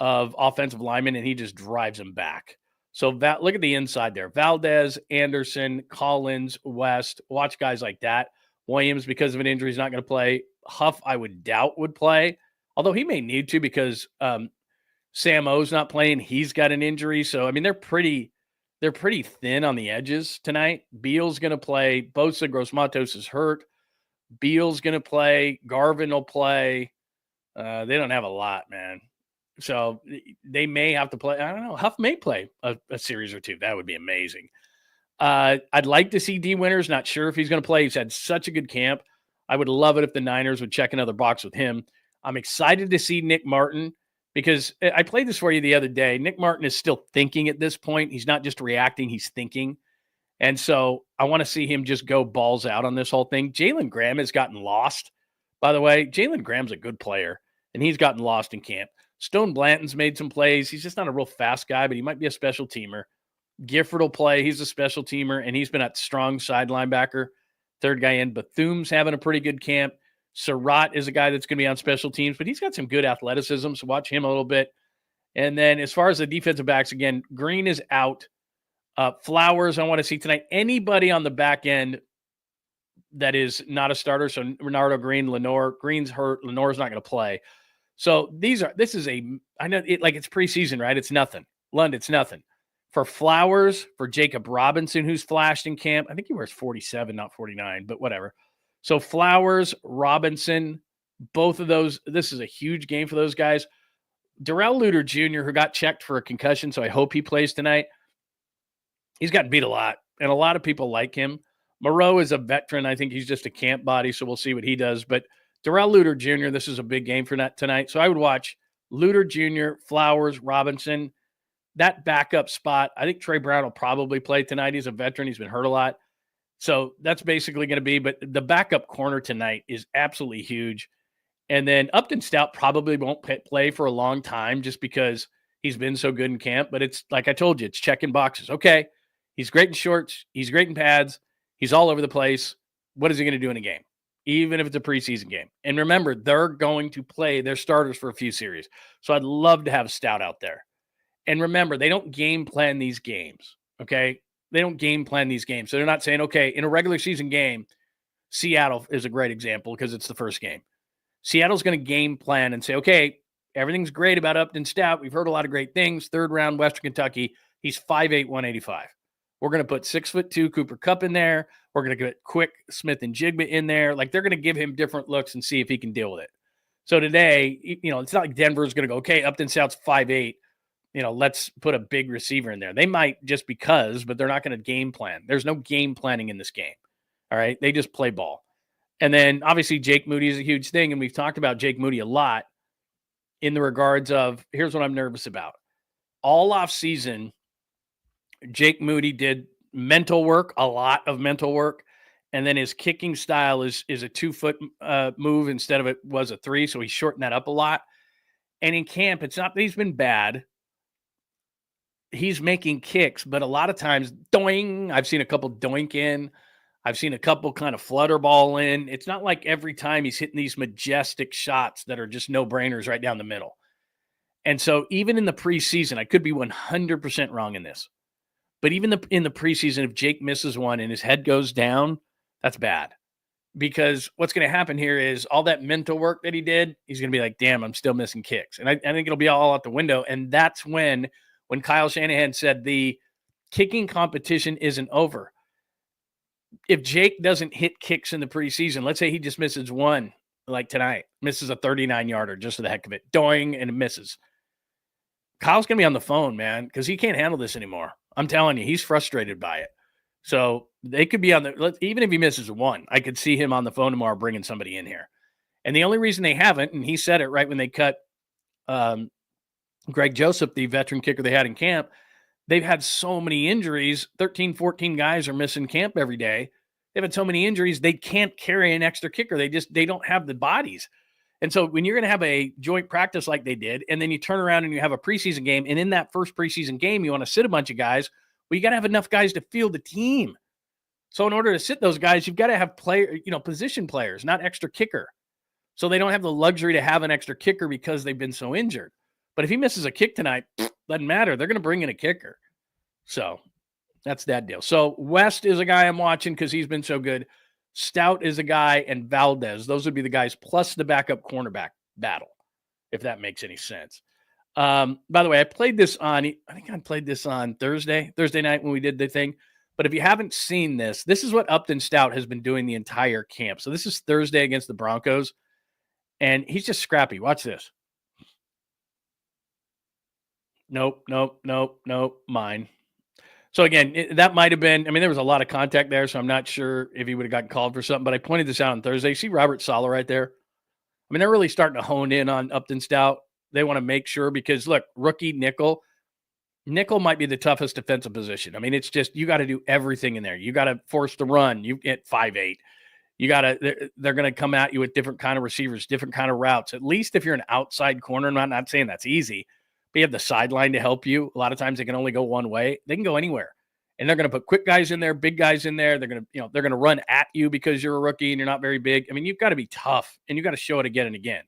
of offensive linemen, and he just drives them back. So look at the inside there. Valdez, Anderson, Collins, West. Watch guys like that. Williams, because of an injury, is not going to play. Huff, I would doubt would play, although he may need to because Sam O's not playing. He's got an injury. So, they're pretty thin on the edges tonight. Beal's going to play. Bosa, Gross-Matos is hurt. Beal's going to play. Garvin will play. They don't have a lot, man. So they may have to play. I don't know. Huff may play a series or two. That would be amazing. I'd like to see D. Winters. Not sure if he's going to play. He's had such a good camp. I would love it if the Niners would check another box with him. I'm excited to see Nick Martin because I played this for you the other day. Nick Martin is still thinking at this point. He's not just reacting. He's thinking. And so I want to see him just go balls out on this whole thing. Jalen Graham has gotten lost. By the way, Jalen Graham's a good player, and he's gotten lost in camp. Stone Blanton's made some plays. He's just not a real fast guy, but he might be a special teamer. Gifford will play. He's a special teamer, and he's been a strong side linebacker. Third guy in. Bethume's having a pretty good camp. Surratt is a guy that's going to be on special teams, but he's got some good athleticism, so watch him a little bit. And then as far as the defensive backs, again, Green is out. Flowers, I want to see tonight. Anybody on the back end that is not a starter, so Renardo Green, Lenore. Green's hurt. Lenore's not going to play. So I know it's preseason, right? It's nothing. Lund, it's nothing. For Flowers, for Jacob Robinson, who's flashed in camp, I think he wears 47, not 49, but whatever. So Flowers, Robinson, both of those, this is a huge game for those guys. Darrell Luter Jr., who got checked for a concussion, so I hope he plays tonight. He's gotten beat a lot, and a lot of people like him. Moreau is a veteran. I think he's just a camp body, so we'll see what he does. But Darrell Luter Jr., this is a big game for tonight. So I would watch Luter Jr., Flowers, Robinson. That backup spot, I think Trey Brown will probably play tonight. He's a veteran. He's been hurt a lot. So that's basically going to be, but the backup corner tonight is absolutely huge. And then Upton Stout probably won't play for a long time just because he's been so good in camp. But it's like I told you, it's checking boxes. Okay, he's great in shorts. He's great in pads. He's all over the place. What is he going to do in a game, even if it's a preseason game? And remember, they're going to play their starters for a few series. So I'd love to have Stout out there. And remember, they don't game plan these games, okay? They don't game plan these games. So they're not saying, okay, in a regular season game, Seattle is a great example because it's the first game. Seattle's going to game plan and say, okay, everything's great about Upton Stout. We've heard a lot of great things. Third round, Western Kentucky. He's 5'8", 185. We're going to put 6'2" Cooper Kupp in there. We're going to get Quick, Smith, and Jigba in there. Like, they're going to give him different looks and see if he can deal with it. So today, it's not like Denver's going to go, okay, Upton Stout's 5'8". Let's put a big receiver in there. They might just because, but they're not going to game plan. There's no game planning in this game. All right. They just play ball. And then obviously Jake Moody is a huge thing. And we've talked about Jake Moody a lot in the regards of, here's what I'm nervous about. All off season, Jake Moody did mental work, a lot of mental work. And then his kicking style is a 2-foot move instead of it was a 3. So he shortened that up a lot. And in camp, it's not that he's been bad. He's making kicks, but a lot of times, doing, I've seen a couple doink in. I've seen a couple kind of flutter ball in. It's not like every time he's hitting these majestic shots that are just no-brainers right down the middle. And so even in the preseason, I could be 100% wrong in this, but even in the preseason, if Jake misses one and his head goes down, that's bad. Because what's going to happen here is all that mental work that he did, he's going to be like, damn, I'm still missing kicks. And I think it'll be all out the window. And that's when Kyle Shanahan said the kicking competition isn't over. If Jake doesn't hit kicks in the preseason, let's say he just misses one, like tonight, misses a 39-yarder just for the heck of it, doing, and it misses. Kyle's going to be on the phone, man, because he can't handle this anymore. I'm telling you, he's frustrated by it. So they could be even if he misses one, I could see him on the phone tomorrow bringing somebody in here. And the only reason they haven't, and he said it right when they cut Greg Joseph, the veteran kicker they had in camp, they've had so many injuries. 13, 14 guys are missing camp every day. They've had so many injuries, they can't carry an extra kicker. They don't have the bodies. And so when you're going to have a joint practice like they did, and then you turn around and you have a preseason game, and in that first preseason game, you want to sit a bunch of guys, well, you got to have enough guys to field the team. So in order to sit those guys, you've got to have position players, not extra kicker. So they don't have the luxury to have an extra kicker because they've been so injured. But if he misses a kick tonight, doesn't matter. They're going to bring in a kicker. So that's that deal. So West is a guy I'm watching because he's been so good. Stout is a guy, and Valdez. Those would be the guys plus the backup cornerback battle, if that makes any sense. By the way, I think I played this on Thursday night when we did the thing. But if you haven't seen this is what Upton Stout has been doing the entire camp. So this is Thursday against the Broncos, and he's just scrappy. Watch this. Nope, mine. So again, that might have been, there was a lot of contact there, so I'm not sure if he would have gotten called for something, but I pointed this out on Thursday. You see Robert Saleh right there? They're really starting to hone in on Upton Stout. They want to make sure because, look, rookie nickel might be the toughest defensive position. It's just, you got to do everything in there. You got to force the run. You get 5'8". They're going to come at you with different kind of receivers, different kind of routes. At least if you're an outside corner, I'm not saying that's easy, but you have the sideline to help you. A lot of times they can only go one way. They can go anywhere. And they're going to put quick guys in there, big guys in there. They're going to run at you because you're a rookie and you're not very big. You've got to be tough and you've got to show it again and again.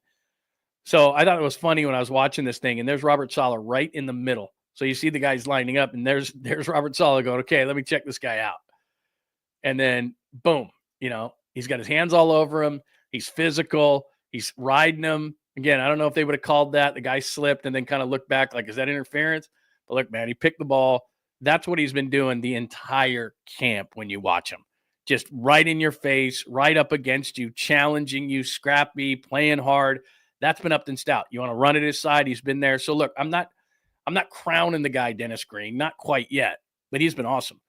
So I thought it was funny when I was watching this thing, and there's Robert Saleh right in the middle. So you see the guys lining up, and there's Robert Saleh going, okay, let me check this guy out. And then boom, he's got his hands all over him. He's physical. He's riding him. Again, I don't know if they would have called that. The guy slipped and then kind of looked back like, is that interference? But look, man, he picked the ball. That's what he's been doing the entire camp when you watch him. just right in your face, right up against you, challenging you, scrappy, playing hard. That's been Upton Stout. You want to run at his side, he's been there. So look, I'm not crowning the guy Dennis Green, not quite yet, but he's been awesome.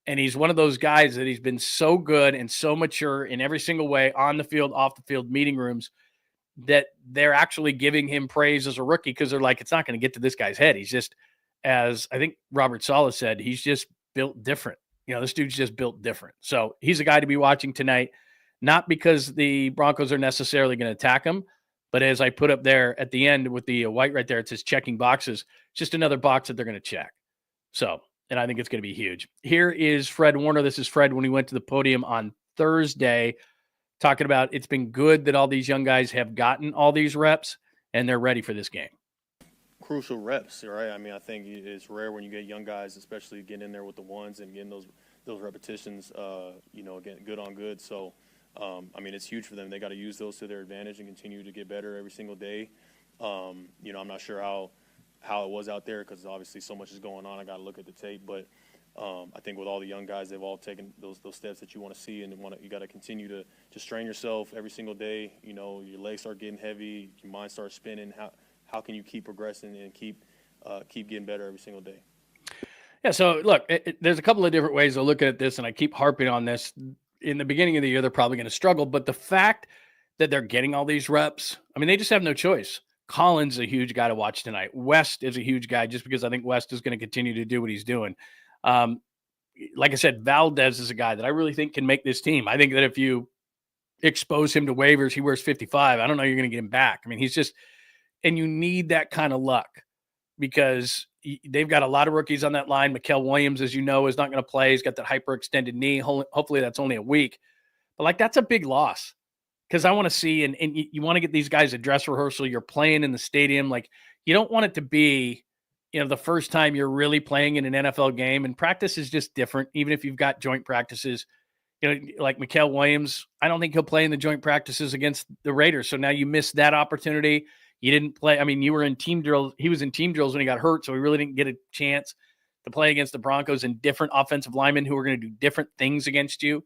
And he's one of those guys that he's been so good and so mature in every single way, on the field, off the field, meeting rooms, that they're actually giving him praise as a rookie, because they're like, it's not going to get to this guy's head. He's just, as I think Robert Saleh said, he's just built different. This dude's just built different. So he's a guy to be watching tonight, not because the Broncos are necessarily going to attack him, but as I put up there at the end with the white right there, it says checking boxes. It's just another box that they're going to check. So, and I think it's going to be huge. Here is Fred Warner. This is Fred when he went to the podium on Thursday, talking about it's been good that all these young guys have gotten all these reps and they're ready for this game. Crucial reps, right? I mean, I think it's rare when you get young guys, especially getting in there with the ones and getting those repetitions, again, good on good. So, I mean, it's huge for them. They got to use those to their advantage and continue to get better every single day. I'm not sure how it was out there, because obviously so much is going on. I got to look at the tape, but I think with all the young guys, they've all taken those steps that you want to see, and you got to continue to strain yourself every single day. Your legs start getting heavy, your mind starts spinning. How can you keep progressing and keep getting better every single day? Yeah, so look, there's a couple of different ways of looking at this, and I keep harping on this. In the beginning of the year, they're probably going to struggle, but the fact that they're getting all these reps, I mean, they just have no choice. Collins is a huge guy to watch tonight. West is a huge guy, just because I think West is going to continue to do what he's doing. Like I said, Valdez is a guy that I really think can make this team. I think that if you expose him to waivers, he wears 55. I don't know you're going to get him back. I mean, he's just – and you need that kind of luck, because they've got a lot of rookies on that line. Mikael Williams, as you know, is not going to play. He's got that hyperextended knee. Hopefully that's only a week. But, that's a big loss, because I want to see, and you want to get these guys a dress rehearsal. You're playing in the stadium. You don't want it to be, the first time you're really playing in an NFL game, and practice is just different, even if you've got joint practices. Like Mikael Williams, I don't think he'll play in the joint practices against the Raiders. So now you missed that opportunity. You didn't play. I mean, you were in team drills. He was in team drills when he got hurt, so he really didn't get a chance to play against the Broncos and different offensive linemen who are going to do different things against you.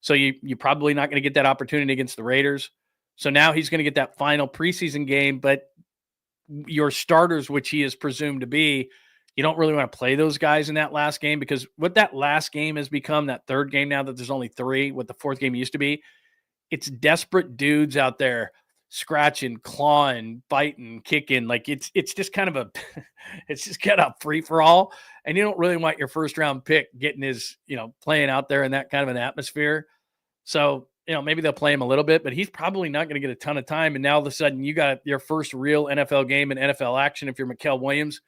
So you're probably not going to get that opportunity against the Raiders. So now he's going to get that final preseason game, but your starters, which he is presumed to be, you don't really want to play those guys in that last game, because what that last game has become, that third game now that there's only 3, what the fourth game used to be, it's desperate dudes out there scratching, clawing, biting, kicking. It's just kind of it's just kind of free for all. And you don't really want your first round pick getting his, playing out there in that kind of an atmosphere. So, maybe they'll play him a little bit, but he's probably not going to get a ton of time. And now all of a sudden you got your first real NFL game in NFL action. If you're Mikael Williams,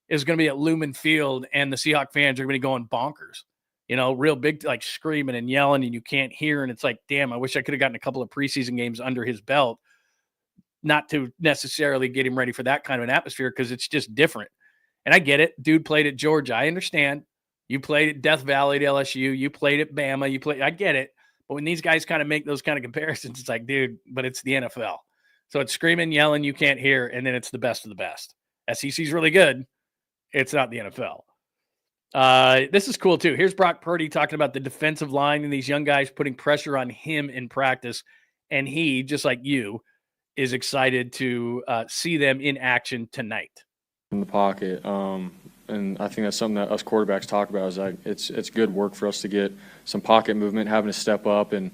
is going to be at Lumen Field, and the Seahawk fans are going to be going bonkers, real big, screaming and yelling, and you can't hear. And it's like, damn, I wish I could have gotten a couple of preseason games under his belt, not to necessarily get him ready for that kind of an atmosphere, because it's just different. And I get it. Dude played at Georgia. I understand. You played at Death Valley at LSU. You played at Bama. I get it. But when these guys kind of make those kind of comparisons, it's like, dude, but it's the NFL. So it's screaming, yelling, you can't hear, and then it's the best of the best. SEC's really good. It's not the NFL. This is cool, too. Here's Brock Purdy talking about the defensive line and these young guys putting pressure on him in practice. And he, just like you, is excited to see them in action tonight. In the pocket. And I think that's something that us quarterbacks talk about, is it's good work for us to get some pocket movement, having to step up and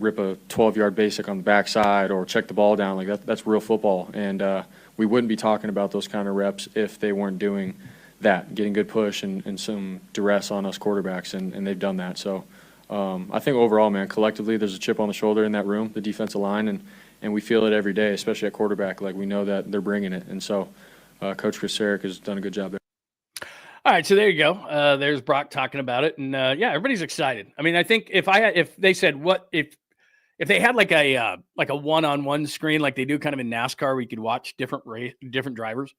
rip a 12-yard basic on the backside or check the ball down. That's real football. And we wouldn't be talking about those kind of reps if they weren't doing that, getting good push and some duress on us quarterbacks, and they've done that. So I think overall, man, collectively there's a chip on the shoulder in that room, the defensive line, and we feel it every day, especially at quarterback. We know that they're bringing it. And so Coach Ksarek has done a good job there. All right, so there you go. There's Brock talking about it, and yeah, everybody's excited. I mean, I think if they said if they had like a one-on-one screen like they do kind of in NASCAR, where you could watch different drivers,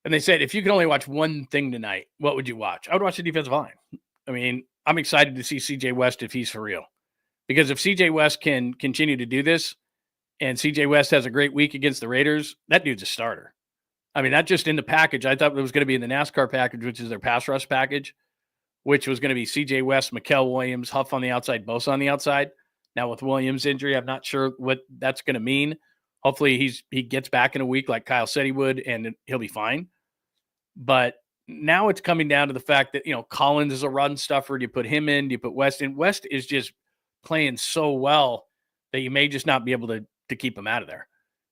and they said if you could only watch one thing tonight, what would you watch? I would watch the defensive line. I mean, I'm excited to see CJ West if he's for real, because if CJ West can continue to do this, and CJ West has a great week against the Raiders, that dude's a starter. I mean, not just in the package. I thought it was going to be in the NASCAR package, which is their pass rush package, which was going to be CJ West, Mikal Williams, Huff on the outside, Bosa on the outside. Now with Williams' injury, I'm not sure what that's going to mean. Hopefully he gets back in a week like Kyle said he would, and he'll be fine. But now it's coming down to the fact that, Collins is a run stuffer. Do you put him in? Do you put West in? West is just playing so well that you may just not be able to keep him out of there,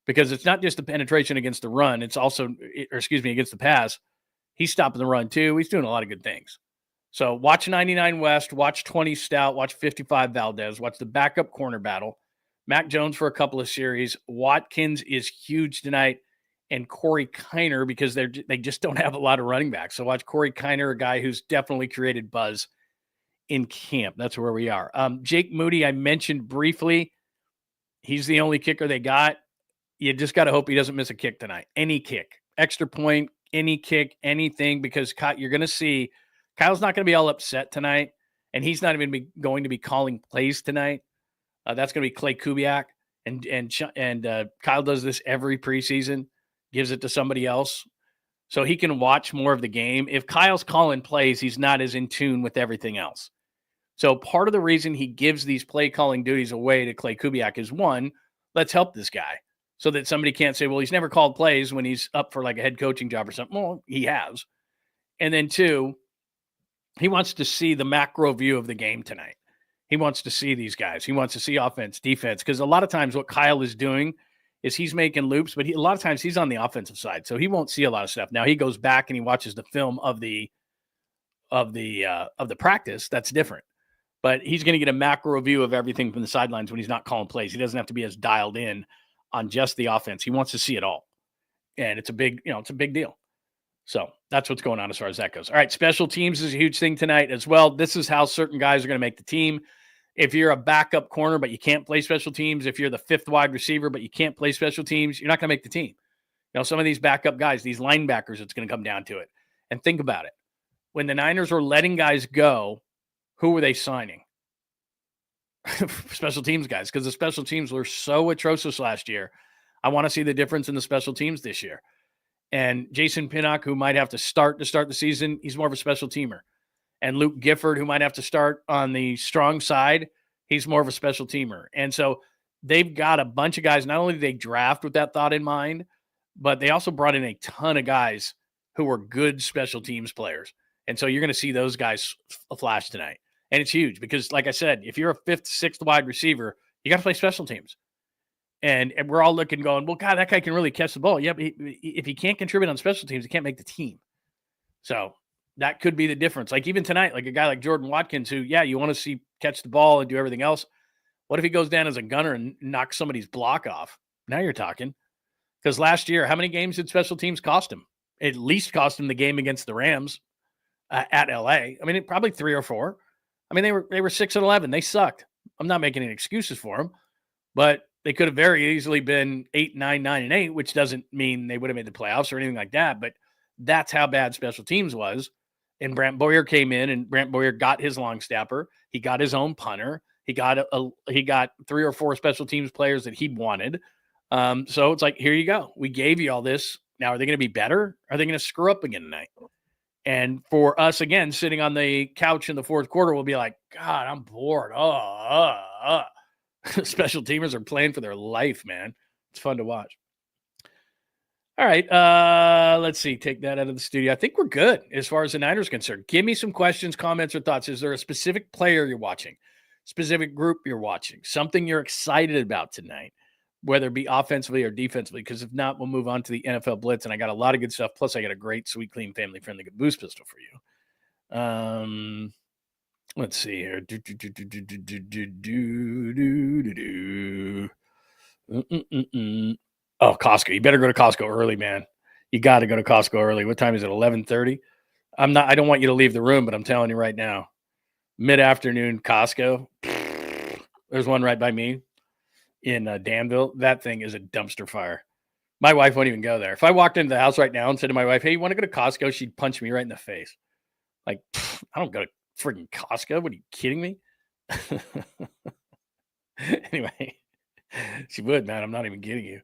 because it's not just the penetration against the run. It's also, against the pass. He's stopping the run too. He's doing a lot of good things. So watch 99 West, watch 20 Stout, watch 55 Valdez, watch the backup corner battle. Mac Jones for a couple of series. Watkins is huge tonight, and Corey Kiner, because they just don't have a lot of running backs. So watch Corey Kiner, a guy who's definitely created buzz in camp. That's where we are. Jake Moody, I mentioned briefly. He's the only kicker they got. You just got to hope he doesn't miss a kick tonight. Any kick, extra point, any kick, anything, because you're going to see Kyle's not going to be all upset tonight, and he's not even going to be calling plays tonight. That's going to be 𝐾𝐨𝐽, and Kyle does this every preseason, gives it to somebody else, so he can watch more of the game. If Kyle's calling plays, he's not as in tune with everything else. So part of the reason he gives these play calling duties away to 𝐾𝐾𝐽 is, one, let's help this guy so that somebody can't say, well, he's never called plays when he's up for like a head coaching job or something. Well, he has. And then two, he wants to see the macro view of the game tonight. He wants to see these guys. He wants to see offense, defense, because a lot of times what Kyle is doing is he's making loops, but a lot of times he's on the offensive side, so he won't see a lot of stuff. Now he goes back and he watches the film of the practice. That's different, but he's going to get a macro view of everything from the sidelines when he's not calling plays. He doesn't have to be as dialed in on just the offense. He wants to see it all, and it's a big deal. So that's what's going on as far as that goes. All right, special teams is a huge thing tonight as well. This is how certain guys are going to make the team. If you're a backup corner but you can't play special teams, if you're the fifth wide receiver but you can't play special teams, you're not going to make the team. Some of these backup guys, these linebackers, it's going to come down to it. And think about it. When the Niners were letting guys go, who were they signing? Special teams guys, because the special teams were so atrocious last year. I want to see the difference in the special teams this year. And Jason Pinnock, who might have to start the season, he's more of a special teamer. And Luke Gifford, who might have to start on the strong side, he's more of a special teamer. And so they've got a bunch of guys. Not only did they draft with that thought in mind, but they also brought in a ton of guys who were good special teams players. And so you're going to see those guys flash tonight. And it's huge because, like I said, if you're a fifth, sixth wide receiver, you got to play special teams. And we're all looking going, well, God, that guy can really catch the ball. Yeah, but if he can't contribute on special teams, he can't make the team. So that could be the difference. Like even tonight, like a guy like Jordan Watkins, who, yeah, you want to see catch the ball and do everything else. What if he goes down as a gunner and knocks somebody's block off? Now you're talking. Because last year, how many games did special teams cost him? At least cost him the game against the Rams at LA. I mean, probably 3 or 4. I mean, they were 6-11. They sucked. I'm not making any excuses for them, but they could have very easily been 8, 9, 9, and 8, which doesn't mean they would have made the playoffs or anything like that. But that's how bad special teams was. And Brant Boyer came in, and Brant Boyer got his long snapper. He got his own punter. He got 3 or 4 special teams players that he wanted. So it's like, here you go. We gave you all this. Now, are they going to be better? Are they going to screw up again tonight? And for us, again, sitting on the couch in the fourth quarter, we'll be like, God, I'm bored. Special teamers are playing for their life, man. It's fun to watch. All right, let's see. Take that out of the studio. I think we're good as far as the Niners are concerned. Give me some questions, comments, or thoughts. Is there a specific player you're watching, specific group you're watching, something you're excited about tonight, whether it be offensively or defensively? Because if not, we'll move on to the NFL Blitz, and I got a lot of good stuff. Plus, I got a great, sweet, clean, family-friendly Caboose pistol for you. Let's see here. Oh, Costco. You better go to Costco early, man. You got to go to Costco early. What time is it? 11:30? I don't want you to leave the room, but I'm telling you right now, mid-afternoon Costco. There's one right by me in Danville. That thing is a dumpster fire. My wife won't even go there. If I walked into the house right now and said to my wife, hey, you want to go to Costco? She'd punch me right in the face. Like, I don't go to freaking Costco. What, are you kidding me? Anyway, she would, man. I'm not even kidding you.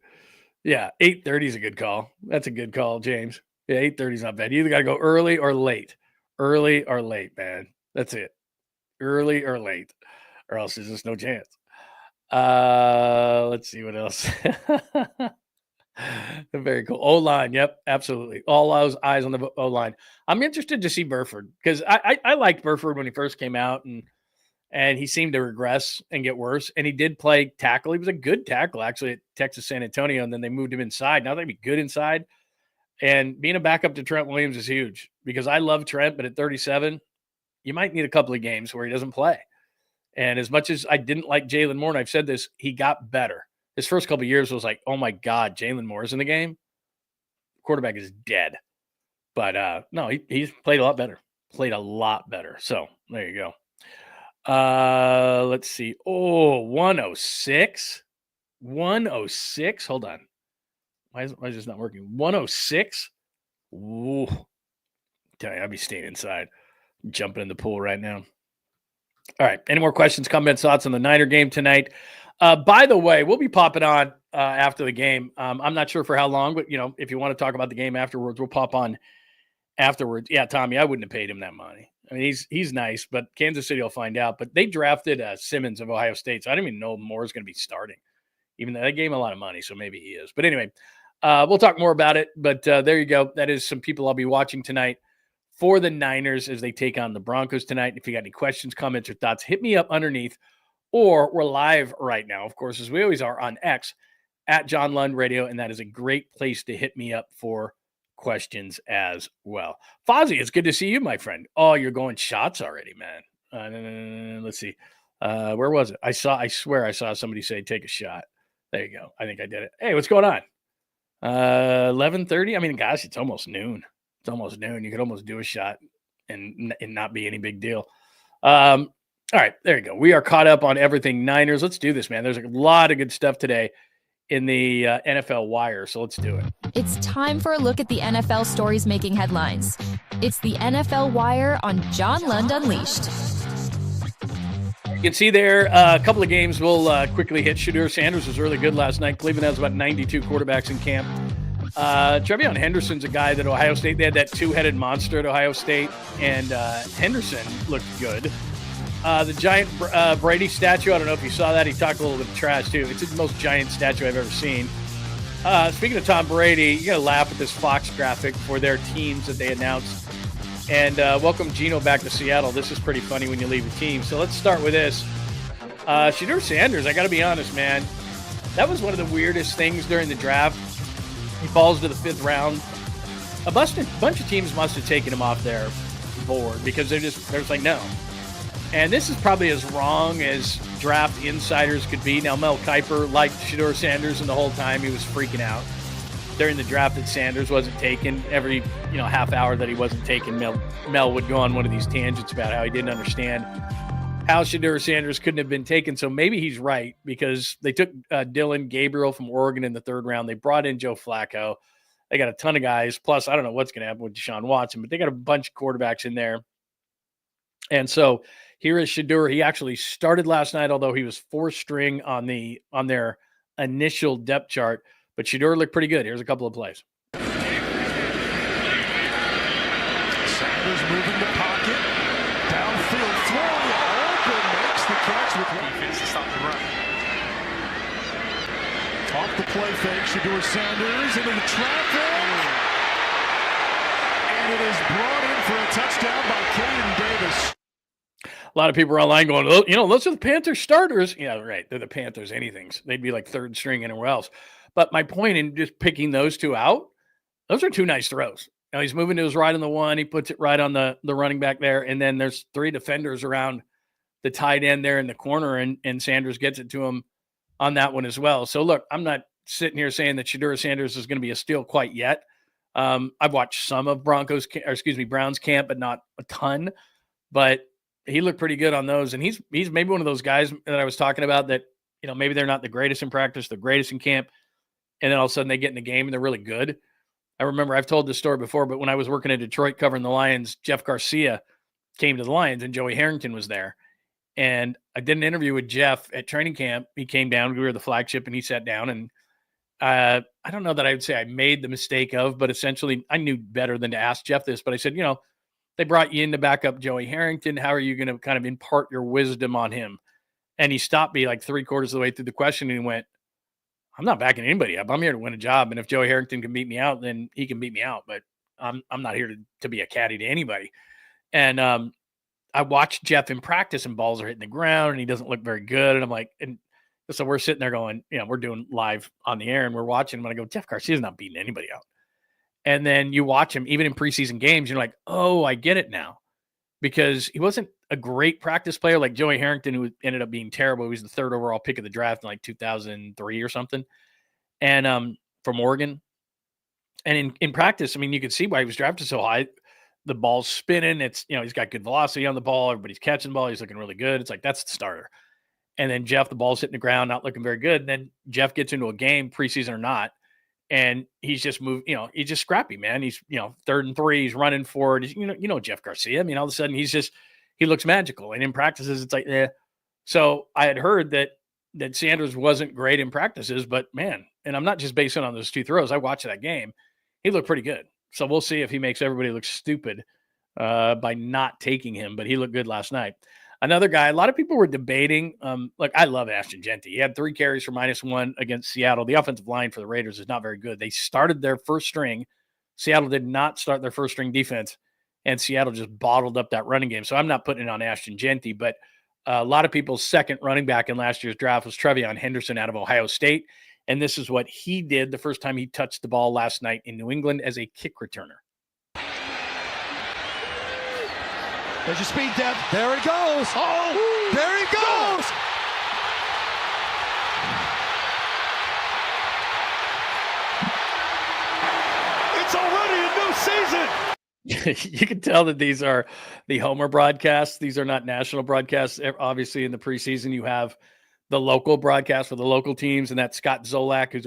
Yeah, 8:30 is a good call. That's a good call, James. Yeah, 8:30 is not bad. You either got to go early or late. Early or late, man. That's it. Early or late, or else there's just no chance. Let's see what else. Very cool. O-line. Yep, absolutely. All those eyes on the O-line. I'm interested to see Burford because I liked Burford when he first came out, and he seemed to regress and get worse. And he did play tackle. He was a good tackle, actually, at Texas San Antonio, and then they moved him inside. Now they'd be good inside. And being a backup to Trent Williams is huge because I love Trent, but at 37, you might need a couple of games where he doesn't play. And as much as I didn't like Jalen Moore, and I've said this, he got better. His first couple of years was like, oh my God, Jalen Moore's in the game. Quarterback is dead. But no, he's played a lot better. Played a lot better. So there you go. Let's see. Oh, 106. 106. Hold on. Why is this not working? 106. Ooh. Tell you, I'd be staying inside. I'm jumping in the pool right now. All right. Any more questions, comments, thoughts on the Niner game tonight? By the way, we'll be popping on after the game. I'm not sure for how long, but, if you want to talk about the game afterwards, we'll pop on afterwards. Yeah, Tommy, I wouldn't have paid him that money. I mean, he's nice, but Kansas City will find out. But they drafted Simmons of Ohio State, so I didn't even know Moore is going to be starting, even though they gave him a lot of money, so maybe he is. But anyway, we'll talk more about it. But there you go. That is some people I'll be watching tonight for the Niners as they take on the Broncos tonight. If you got any questions, comments, or thoughts, hit me up underneath. Or we're live right now, of course, as we always are on X at John Lund Radio, and that is a great place to hit me up for questions as well. Fozzie, it's good to see you, my friend. Oh, you're going shots already, man. Let's see. Where was it? I swear I saw somebody say take a shot. There you go. I think I did it. Hey, what's going on? 11:30? I mean, gosh, it's almost noon. It's almost noon. You could almost do a shot and not be any big deal. All right, there you go. We are caught up on everything Niners. Let's do this, man. There's a lot of good stuff today in the NFL Wire, so let's do it. It's time for a look at the NFL stories making headlines. It's the NFL Wire on John Lund Unleashed. You can see there a couple of games we'll quickly hit. Shedeur Sanders was really good last night. Cleveland has about 92 quarterbacks in camp. Trevion Henderson's a guy that Ohio State, they had that two-headed monster at Ohio State, and Henderson looked good. The giant Brady statue, I don't know if you saw that. He talked a little bit of trash, too. It's the most giant statue I've ever seen. Speaking of Tom Brady, you got to laugh at this Fox graphic for their teams that they announced. And welcome Geno back to Seattle. This is pretty funny when you leave a team. So let's start with this. Shedeur Sanders, I got to be honest, man. That was one of the weirdest things during the draft. He falls to the 5th round. A bunch of teams must have taken him off their board because they're just like, no. And this is probably as wrong as draft insiders could be. Now, Mel Kiper liked Shedeur Sanders, and the whole time he was freaking out during the draft that Sanders wasn't taken. Every half hour that he wasn't taken, Mel would go on one of these tangents about how he didn't understand how Shedeur Sanders couldn't have been taken. So maybe he's right because they took Dylan Gabriel from Oregon in the 3rd round. They brought in Joe Flacco. They got a ton of guys. Plus, I don't know what's going to happen with Deshaun Watson, but they got a bunch of quarterbacks in there. And so here is Shedeur. He actually started last night, although he was 4th string on their initial depth chart. But Shedeur looked pretty good. Here's a couple of plays. Sanders moving the pocket. Downfield throwing. Open makes the catch with defense to stop the run. Off the play fake. Shedeur Sanders into the traffic. And it is brought in for a touchdown by Caden Davis. A lot of people are online going, oh, those are the Panthers starters. Yeah, right. They're the Panthers anythings. They'd be like 3rd string anywhere else. But my point in just picking those two out, those are 2 nice throws. Now he's moving to his right on the one. He puts it right on the running back there. And then there's 3 defenders around the tight end there in the corner. And Sanders gets it to him on that one as well. So, look, I'm not sitting here saying that Shedeur Sanders is going to be a steal quite yet. I've watched some of Browns camp, but not a ton. But he looked pretty good on those. And he's maybe one of those guys that I was talking about that, maybe they're not the greatest in practice, the greatest in camp. And then all of a sudden they get in the game and they're really good. I remember I've told this story before, but when I was working in Detroit covering the Lions, Jeff Garcia came to the Lions and Joey Harrington was there. And I did an interview with Jeff at training camp. He came down, we were the flagship, and he sat down. And I don't know that I would say I made the mistake of, but essentially I knew better than to ask Jeff this. But I said, They brought you in to back up Joey Harrington. How are you going to kind of impart your wisdom on him? And he stopped me like 3/4 of the way through the question, and he went, I'm not backing anybody up. I'm here to win a job. And if Joey Harrington can beat me out, then he can beat me out. But I'm not here to be a caddy to anybody. And I watched Jeff in practice, and balls are hitting the ground, and he doesn't look very good. And I'm like, and so we're sitting there going, we're doing live on the air, and we're watching him. And I go, Jeff Garcia's not beating anybody out. And then you watch him, even in preseason games, you're like, oh, I get it now. Because he wasn't a great practice player like Joey Harrington, who ended up being terrible. He was the 3rd overall pick of the draft in like 2003 or something. And from Oregon. And in practice, I mean, you could see why he was drafted so high. The ball's spinning. It's, he's got good velocity on the ball. Everybody's catching the ball. He's looking really good. It's like, that's the starter. And then Jeff, the ball's hitting the ground, not looking very good. And then Jeff gets into a game, preseason or not, and he's just moved, he's just scrappy, man. He's, 3rd and 3, he's running forward. Jeff Garcia. I mean, all of a sudden he looks magical. And in practices, it's like, So I had heard that Sanders wasn't great in practices, but man, and I'm not just basing it on those 2 throws. I watched that game. He looked pretty good. So we'll see if he makes everybody look stupid by not taking him, but he looked good last night. Another guy, a lot of people were debating, I love 𝐿𝐮𝐬𝐽. He had 3 carries for -1 against Seattle. The offensive line for the Raiders is not very good. They started their first string. Seattle did not start their first string defense, and Seattle just bottled up that running game. So I'm not putting it on 𝐿𝐮𝐬𝐽, but a lot of people's second running back in last year's draft was TreVeyon Henderson out of Ohio State. And this is what he did the first time he touched the ball last night in New England as a kick returner. There's your speed depth. There it goes. Oh, there he goes. It's already a new season. You can tell that these are the Homer broadcasts. These are not national broadcasts. Obviously, in the preseason, you have the local broadcast for the local teams, and that's Scott Zolak, who's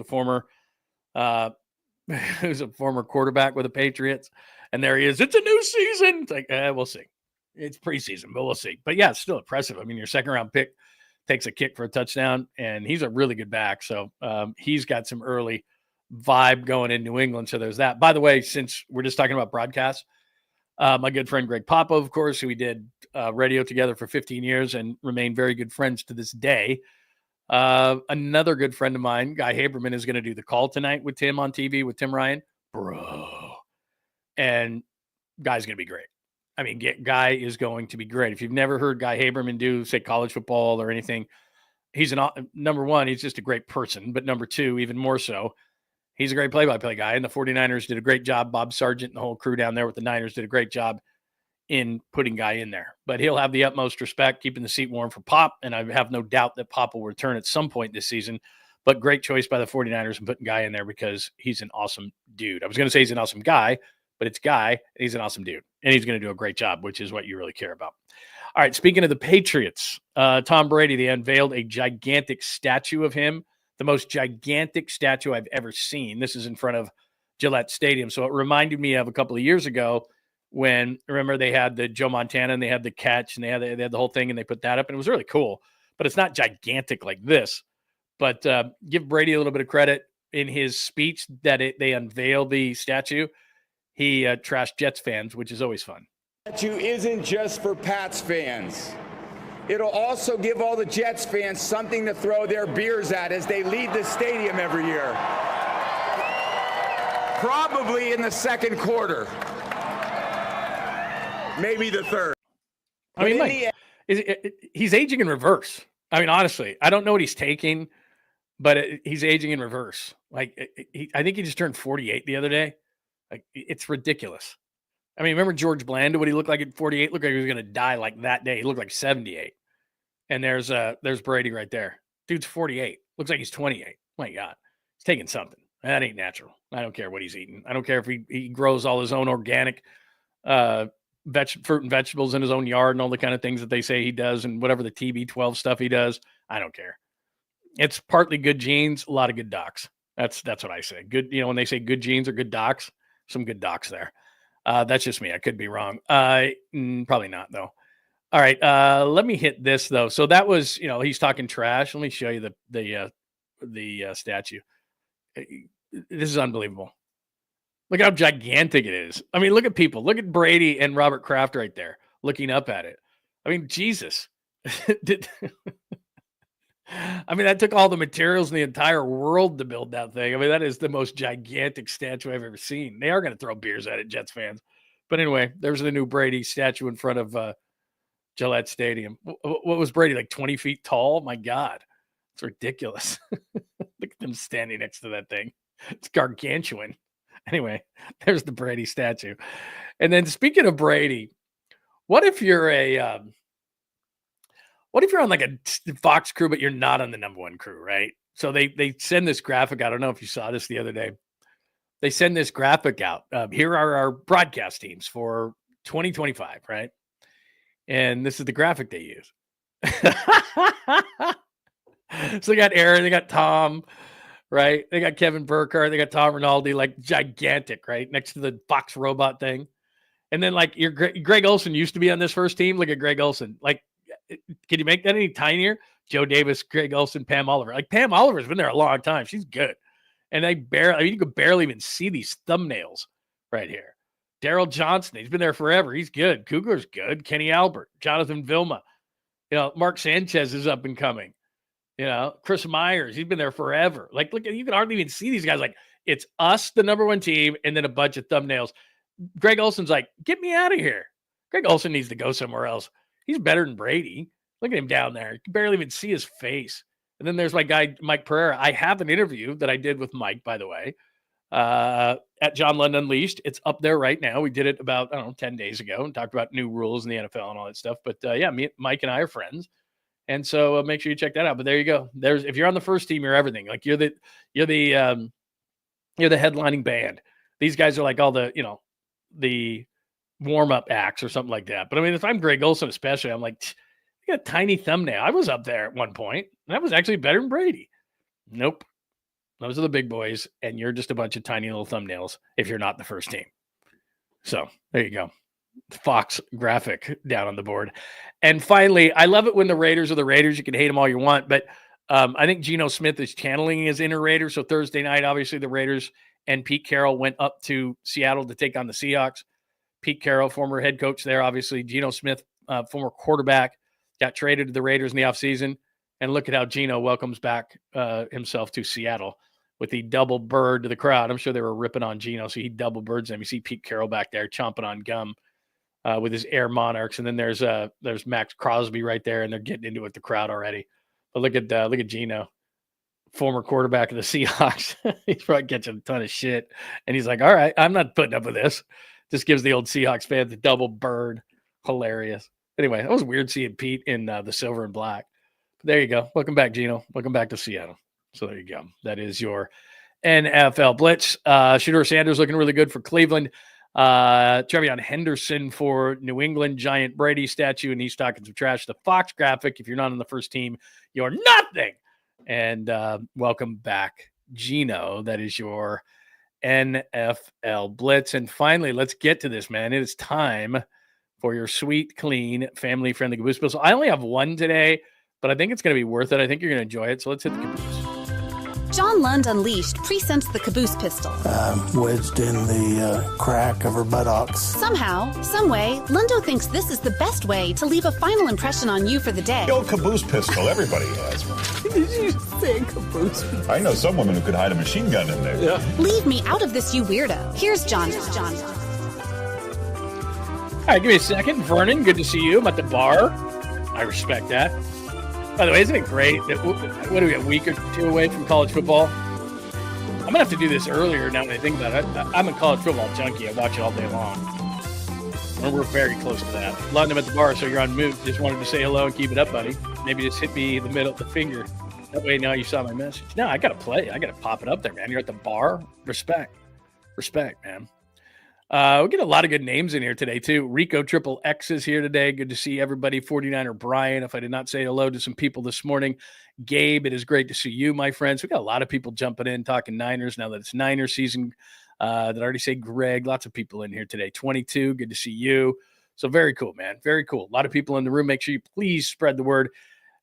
a former quarterback with the Patriots. And there he is. It's a new season. It's like, we'll see. It's preseason, but we'll see. But yeah, it's still impressive. I mean, your 2nd round pick takes a kick for a touchdown, and he's a really good back. So he's got some early vibe going in New England. So there's that. By the way, since we're just talking about broadcasts, my good friend Greg Popov, of course, who we did radio together for 15 years and remain very good friends to this day. Another good friend of mine, Guy Haberman, is going to do the call tonight with Tim on TV with Tim Ryan. Bro. And Guy's going to be great. I mean, Guy is going to be great. If you've never heard Guy Haberman do, say, college football or anything, he's number one, he's just a great person. But number 2, even more so, he's a great play-by-play guy. And the 49ers did a great job. Bob Sargent and the whole crew down there with the Niners did a great job in putting Guy in there. But he'll have the utmost respect, keeping the seat warm for Pop. And I have no doubt that Pop will return at some point this season. But great choice by the 49ers and putting Guy in there because he's an awesome dude. I was going to say he's an awesome guy, but it's Guy. He's an awesome dude. And he's going to do a great job, which is what you really care about. All right, speaking of the Patriots, Tom Brady, they unveiled a gigantic statue of him, the most gigantic statue I've ever seen. This is in front of Gillette Stadium. So it reminded me of a couple of years ago when, remember, they had the Joe Montana and they had the catch and they had the whole thing and they put that up and it was really cool. But it's not gigantic like this. But give Brady a little bit of credit in his speech that they unveiled the statue. He trashed Jets fans, which is always fun. Statue isn't just for Pats fans. It'll also give all the Jets fans something to throw their beers at as they leave the stadium every year. Probably in the second quarter. Maybe the third. I mean, he's aging in reverse. I mean, honestly, I don't know what he's taking, but he's aging in reverse. I think he just turned 48 the other day. It's ridiculous. I mean, remember George Blanda, what he looked like at 48? Looked like he was going to die like that day. He looked like 78. And there's Brady right there. Dude's 48. Looks like he's 28. My God. He's taking something. That ain't natural. I don't care what he's eating. I don't care if he grows all his own organic fruit and vegetables in his own yard and all the kind of things that they say he does and whatever the TB12 stuff he does. I don't care. It's partly good genes, a lot of good docs. That's what I say. Good, when they say good genes or good docs, some good docs there. That's just me. I could be wrong. Probably not, though. All right. Let me hit this, though. So that was, he's talking trash. Let me show you the statue. This is unbelievable. Look how gigantic it is. I mean, look at people. Look at Brady and Robert Kraft right there looking up at it. I mean, Jesus. I mean, that took all the materials in the entire world to build that thing. I mean, that is the most gigantic statue I've ever seen. They are going to throw beers at it, Jets fans. But anyway, there's the new Brady statue in front of Gillette Stadium. What was Brady, like 20 feet tall? My God, it's ridiculous. Look at them standing next to that thing. It's gargantuan. Anyway, there's the Brady statue. And then speaking of Brady, what if you're on like a Fox crew, but you're not on the number one crew, right? So they send this graphic out. I don't know if you saw this the other day. They send this graphic out. Here are our broadcast teams for 2025, right? And this is the graphic they use. So they got Aaron, they got Tom, right? They got Kevin Burkhardt, they got Tom Rinaldi, like gigantic, right? Next to the Fox robot thing. And then like your Greg Olsen used to be on this first team. Look at Greg Olsen. Like, can you make that any tinier? Joe Davis, Greg Olsen, Pam Oliver. Like Pam Oliver's been there a long time. She's good. And you could barely even see these thumbnails right here. Daryl Johnson, he's been there forever. He's good. Kugler's good. Kenny Albert, Jonathan Vilma. Mark Sanchez is up and coming. Chris Myers, he's been there forever. Like, look, you can hardly even see these guys. Like, it's us, the number one team, and then a bunch of thumbnails. Greg Olsen's like, get me out of here. Greg Olsen needs to go somewhere else. He's better than Brady. Look at him down there. You can barely even see his face. And then there's my guy, Mike Pereira. I have an interview that I did with Mike, by the way, at John Lund Unleashed. It's up there right now. We did it about, 10 days ago and talked about new rules in the NFL and all that stuff. But Mike and I are friends. And so make sure you check that out. But there you go. If you're on the first team, you're everything. Like you're the headlining band. These guys are like all the warm-up acts or something like that. But I mean, if I'm Greg Olsen, especially, I'm like, you got a tiny thumbnail. I was up there at one point. And that was actually better than Brady. Nope. Those are the big boys. And you're just a bunch of tiny little thumbnails if you're not the first team. So there you go. Fox graphic down on the board. And finally, I love it when the Raiders are the Raiders. You can hate them all you want, but I think Geno Smith is channeling his inner Raider. So Thursday night, obviously the Raiders and Pete Carroll went up to Seattle to take on the Seahawks. Pete Carroll, former head coach there, obviously. Geno Smith, former quarterback, got traded to the Raiders in the offseason. And look at how Geno welcomes back himself to Seattle with the double bird to the crowd. I'm sure they were ripping on Geno, so he double birds them. You see Pete Carroll back there chomping on gum with his Air Monarchs. And then there's Max Crosby right there, and they're getting into it with the crowd already. But look at Geno, former quarterback of the Seahawks. He's probably catching a ton of shit. And he's like, all right, I'm not putting up with this. Just gives the old Seahawks fans the double bird. Hilarious. Anyway, that was weird seeing Pete in the silver and black. But there you go. Welcome back, Geno. Welcome back to Seattle. So there you go. That is your NFL Blitz. Shedeur Sanders looking really good for Cleveland. Trevion Henderson for New England, giant Brady statue, and he's talking some trash. The Fox graphic, if you're not on the first team, you're nothing. And welcome back, Geno. That is your NFL Blitz. And finally, let's get to this, man. It is time for your sweet, clean, family-friendly Caboose pistol. I only have one today, but I think it's going to be worth it. I think you're going to enjoy it. So let's hit the Caboose. John Lund Unleashed presents the Caboose pistol. Wedged in the crack of her buttocks. Somehow, someway, Lundo thinks this is the best way to leave a final impression on you for the day. The old Caboose pistol, everybody has one. Did you say Caboose? I know some woman who could hide a machine gun in there. Yeah. Leave me out of this, you weirdo. Here's John. All right, give me a second. Vernon, good to see you. I'm at the bar. I respect that. By the way, isn't it great that what are we, a week or two away from college football? I'm going to have to do this earlier now that I think about it. I'm a college football junkie. I watch it all day long. And we're very close to that. London, I'm at the bar, so you're on mute. Just wanted to say hello and keep it up, buddy. Maybe just hit me in the middle of the finger. That way now you saw my message. No, I got to play. I got to pop it up there, man. You're at the bar. Respect, man. We get a lot of good names in here today, too. Rico Triple X is here today. Good to see everybody. 49er Brian, if I did not say hello to some people this morning. Gabe, it is great to see you, my friends. We got a lot of people jumping in, talking Niners now that it's Niner season. That already say Greg. Lots of people in here today. 22, good to see you. So very cool, man. Very cool. A lot of people in the room. Make sure you please spread the word.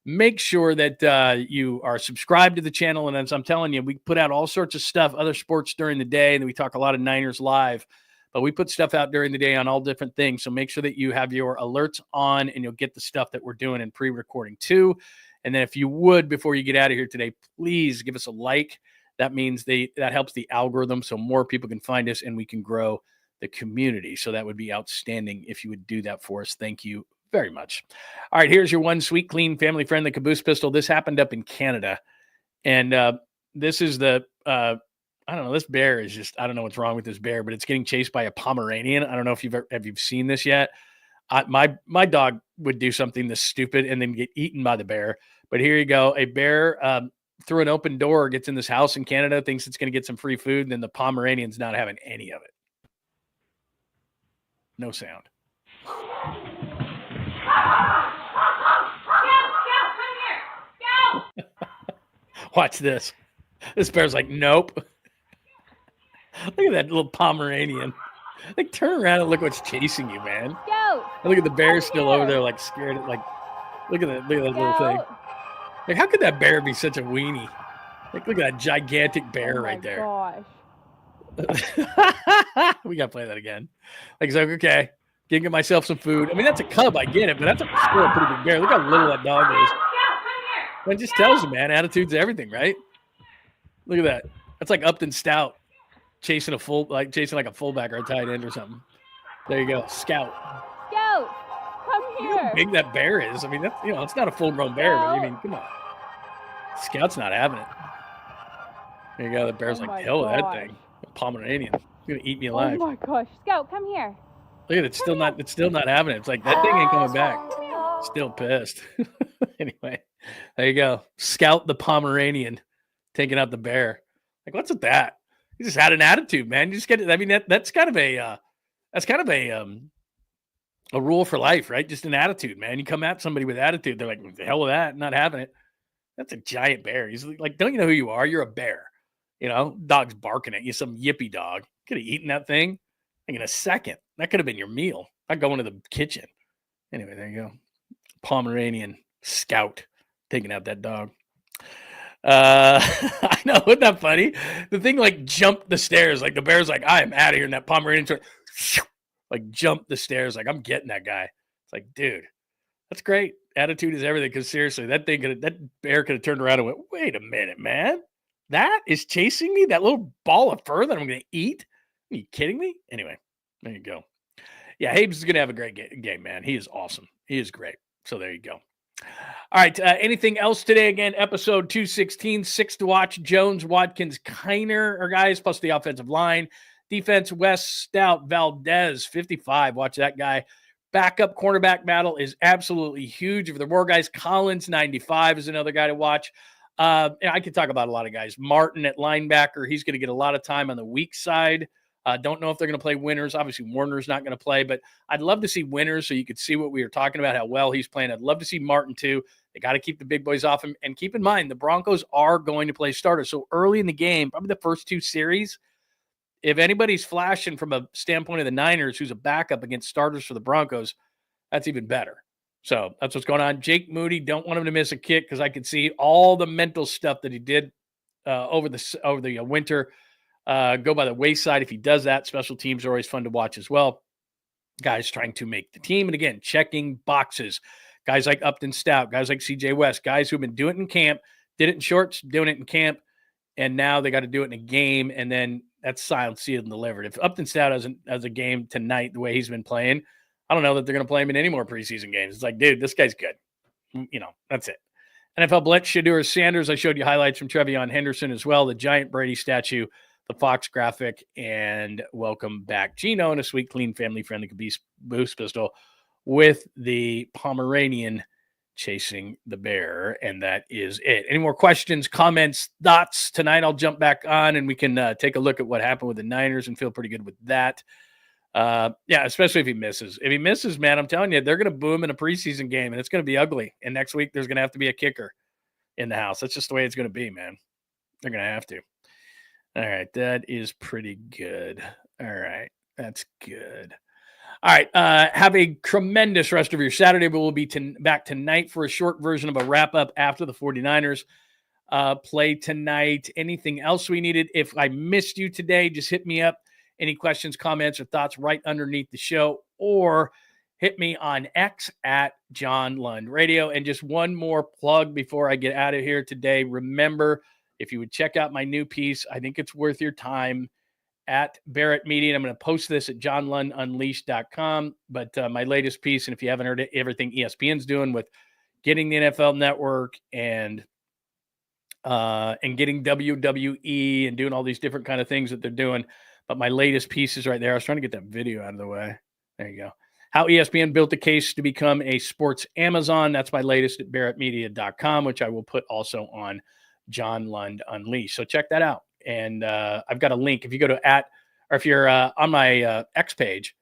make sure that you are subscribed to the channel. And as I'm telling you, we put out all sorts of stuff, other sports during the day, and then we talk a lot of Niners live. But we put stuff out during the day on all different things. So make sure that you have your alerts on, and you'll get the stuff that we're doing in pre-recording too. And then if you would, before you get out of here today, please give us a like. That means that helps the algorithm so more people can find us and we can grow the community. So that would be outstanding if you would do that for us. Thank you very much. All right, here's your one sweet, clean, family-friendly Caboose pistol. This happened up in Canada. And this is the I don't know. This bear is just, I don't know what's wrong with this bear, but it's getting chased by a Pomeranian. I don't know if you've seen this yet. My dog would do something this stupid and then get eaten by the bear. But here you go. A bear through an open door gets in this house in Canada, thinks it's going to get some free food, and then the Pomeranian's not having any of it. No sound. Watch this. This bear's like, nope. Look at that little Pomeranian. Like, turn around and look what's chasing you, man. Go. Look at the bear still over there, like scared. Like, look at that little thing. Like, how could that bear be such a weenie? Like, look at that gigantic bear right there. Gosh. We gotta play that again. Like, it's like, okay, get myself some food. I mean, that's a cub, I get it, but that's still a pretty big bear. Look how little that dog is. That just tells you, man, attitude's everything, right? Look at that. That's like Upton Stout chasing like a fullback or a tight end or something. There you go, Scout. Scout, come here. You know how big that bear is. I mean, that's, it's not a full-grown bear, but I mean, come on. Scout's not having it. There you go. The bear's like, hell with that thing. A Pomeranian. It's gonna eat me alive. Oh my gosh, Scout, come here. Look at it. It's still not having it. It's like, that thing ain't coming back. Still pissed. Anyway, there you go. Scout the Pomeranian taking out the bear. Like, what's with that? He just had an attitude, man. You just get it. I mean, that's kind of a rule for life, right? Just an attitude, man. You come at somebody with attitude, they're like, what the hell with that? Not having it. That's a giant bear. He's like, don't you know who you are? You're a bear. Dog's barking at you, some yippy dog. Could have eaten that thing like in a second. That could have been your meal. Not going to the kitchen. Anyway, there you go. Pomeranian Scout taking out that dog. I know, isn't that funny? The thing like jumped the stairs. Like the bear's like, I am out of here. And that Pomeranian like jumped the stairs. Like, I'm getting that guy. It's like, dude, that's great. Attitude is everything. Because seriously, that bear could have turned around and went, wait a minute, man. That is chasing me? That little ball of fur that I'm going to eat? Are you kidding me? Anyway, there you go. Yeah, Habes is going to have a great game, man. He is awesome. He is great. So there you go. All right. Anything else today? Again, episode 216, 6 to watch. Jones, Watkins, Kiner are guys, plus the offensive line. Defense, West, Stout, Valdez, 55. Watch that guy. Backup cornerback battle is absolutely huge. If there are more guys, Collins, 95 is another guy to watch. I could talk about a lot of guys. Martin at linebacker, he's going to get a lot of time on the weak side. Don't know if they're going to play Winters. Obviously, Warner's not going to play, but I'd love to see Winters so you could see what we were talking about, how well he's playing. I'd love to see Martin, too. They got to keep the big boys off him. And keep in mind, the Broncos are going to play starters. So early in the game, probably the first two series, if anybody's flashing from a standpoint of the Niners who's a backup against starters for the Broncos, that's even better. So that's what's going on. Jake Moody, don't want him to miss a kick because I could see all the mental stuff that he did over the winter go by the wayside if he does that. Special teams are always fun to watch as well. Guys trying to make the team. And again, checking boxes. Guys like Upton Stout, guys like CJ West, guys who've been doing it in camp, did it in shorts, doing it in camp, and now they got to do it in a game, and then that's signed, sealed, and delivered. If Upton Stout has a game tonight the way he's been playing, I don't know that they're going to play him in any more preseason games. It's like, dude, this guy's good. That's it. NFL Blitz, Shedeur Sanders. I showed you highlights from Trevion Henderson as well, the giant Brady statue, the Fox graphic, and welcome back Gino and a sweet, clean, family-friendly Caboose pistol with the Pomeranian chasing the bear, and that is it. Any more questions, comments, thoughts? Tonight I'll jump back on, and we can take a look at what happened with the Niners and feel pretty good with that. Especially if he misses. If he misses, man, I'm telling you, they're going to boo him in a preseason game, and it's going to be ugly. And next week, there's going to have to be a kicker in the house. That's just the way it's going to be, man. They're going to have to. All right, that is pretty good. All right, that's good. All right. Have a tremendous rest of your Saturday, but we'll be back tonight for a short version of a wrap-up after the 49ers play tonight. Anything else we needed? If I missed you today, just hit me up. Any questions, comments, or thoughts right underneath the show, or hit me on X at John Lund Radio. And just one more plug before I get out of here today. Remember, if you would check out my new piece, I think it's worth your time, at Barrett Media. And I'm going to post this at johnlundunleashed.com. But my latest piece, and if you haven't heard it, everything ESPN's doing with getting the NFL Network and getting WWE and doing all these different kind of things that they're doing. But my latest piece is right there. I was trying to get that video out of the way. There you go. How ESPN built the case to become a sports Amazon. That's my latest at barrettmedia.com, which I will put also on John Lund Unleashed. So check that out. And I've got a link. If you go to if you're on my X page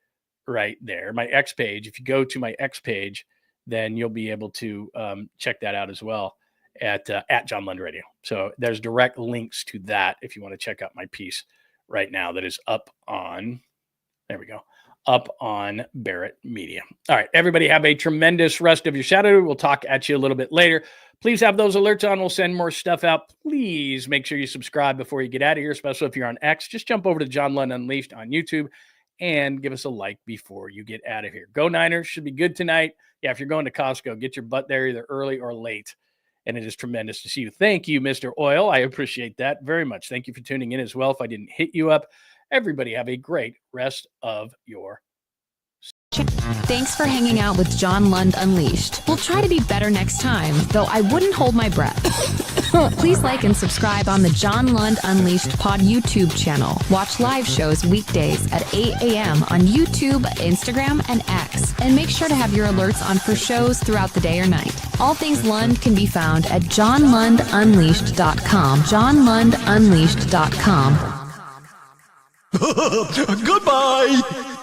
right there, my X page, if you go to my X page, then you'll be able to check that out as well at John Lund Radio. So there's direct links to that if you want to check out my piece right now that is up on, there we go, up on Barrett Media. All right, everybody have a tremendous rest of your Saturday. We'll talk at you a little bit later. Please have those alerts on. We'll send more stuff out. Please make sure you subscribe before you get out of here, especially if you're on X. Just jump over to John Lund Unleashed on YouTube and give us a like before you get out of here. Go Niners. Should be good tonight. Yeah, if you're going to Costco, get your butt there either early or late. And it is tremendous to see you. Thank you, Mr. Oil. I appreciate that very much. Thank you for tuning in as well. If I didn't hit you up, everybody have a great rest of your Thanks for hanging out with John Lund Unleashed. We'll try to be better next time, though I wouldn't hold my breath. Please like and subscribe on the John Lund Unleashed Pod YouTube channel. Watch live shows weekdays at 8 a.m. on YouTube, Instagram, and X. And make sure to have your alerts on for shows throughout the day or night. All things Lund can be found at johnlundunleashed.com. johnlundunleashed.com. Goodbye!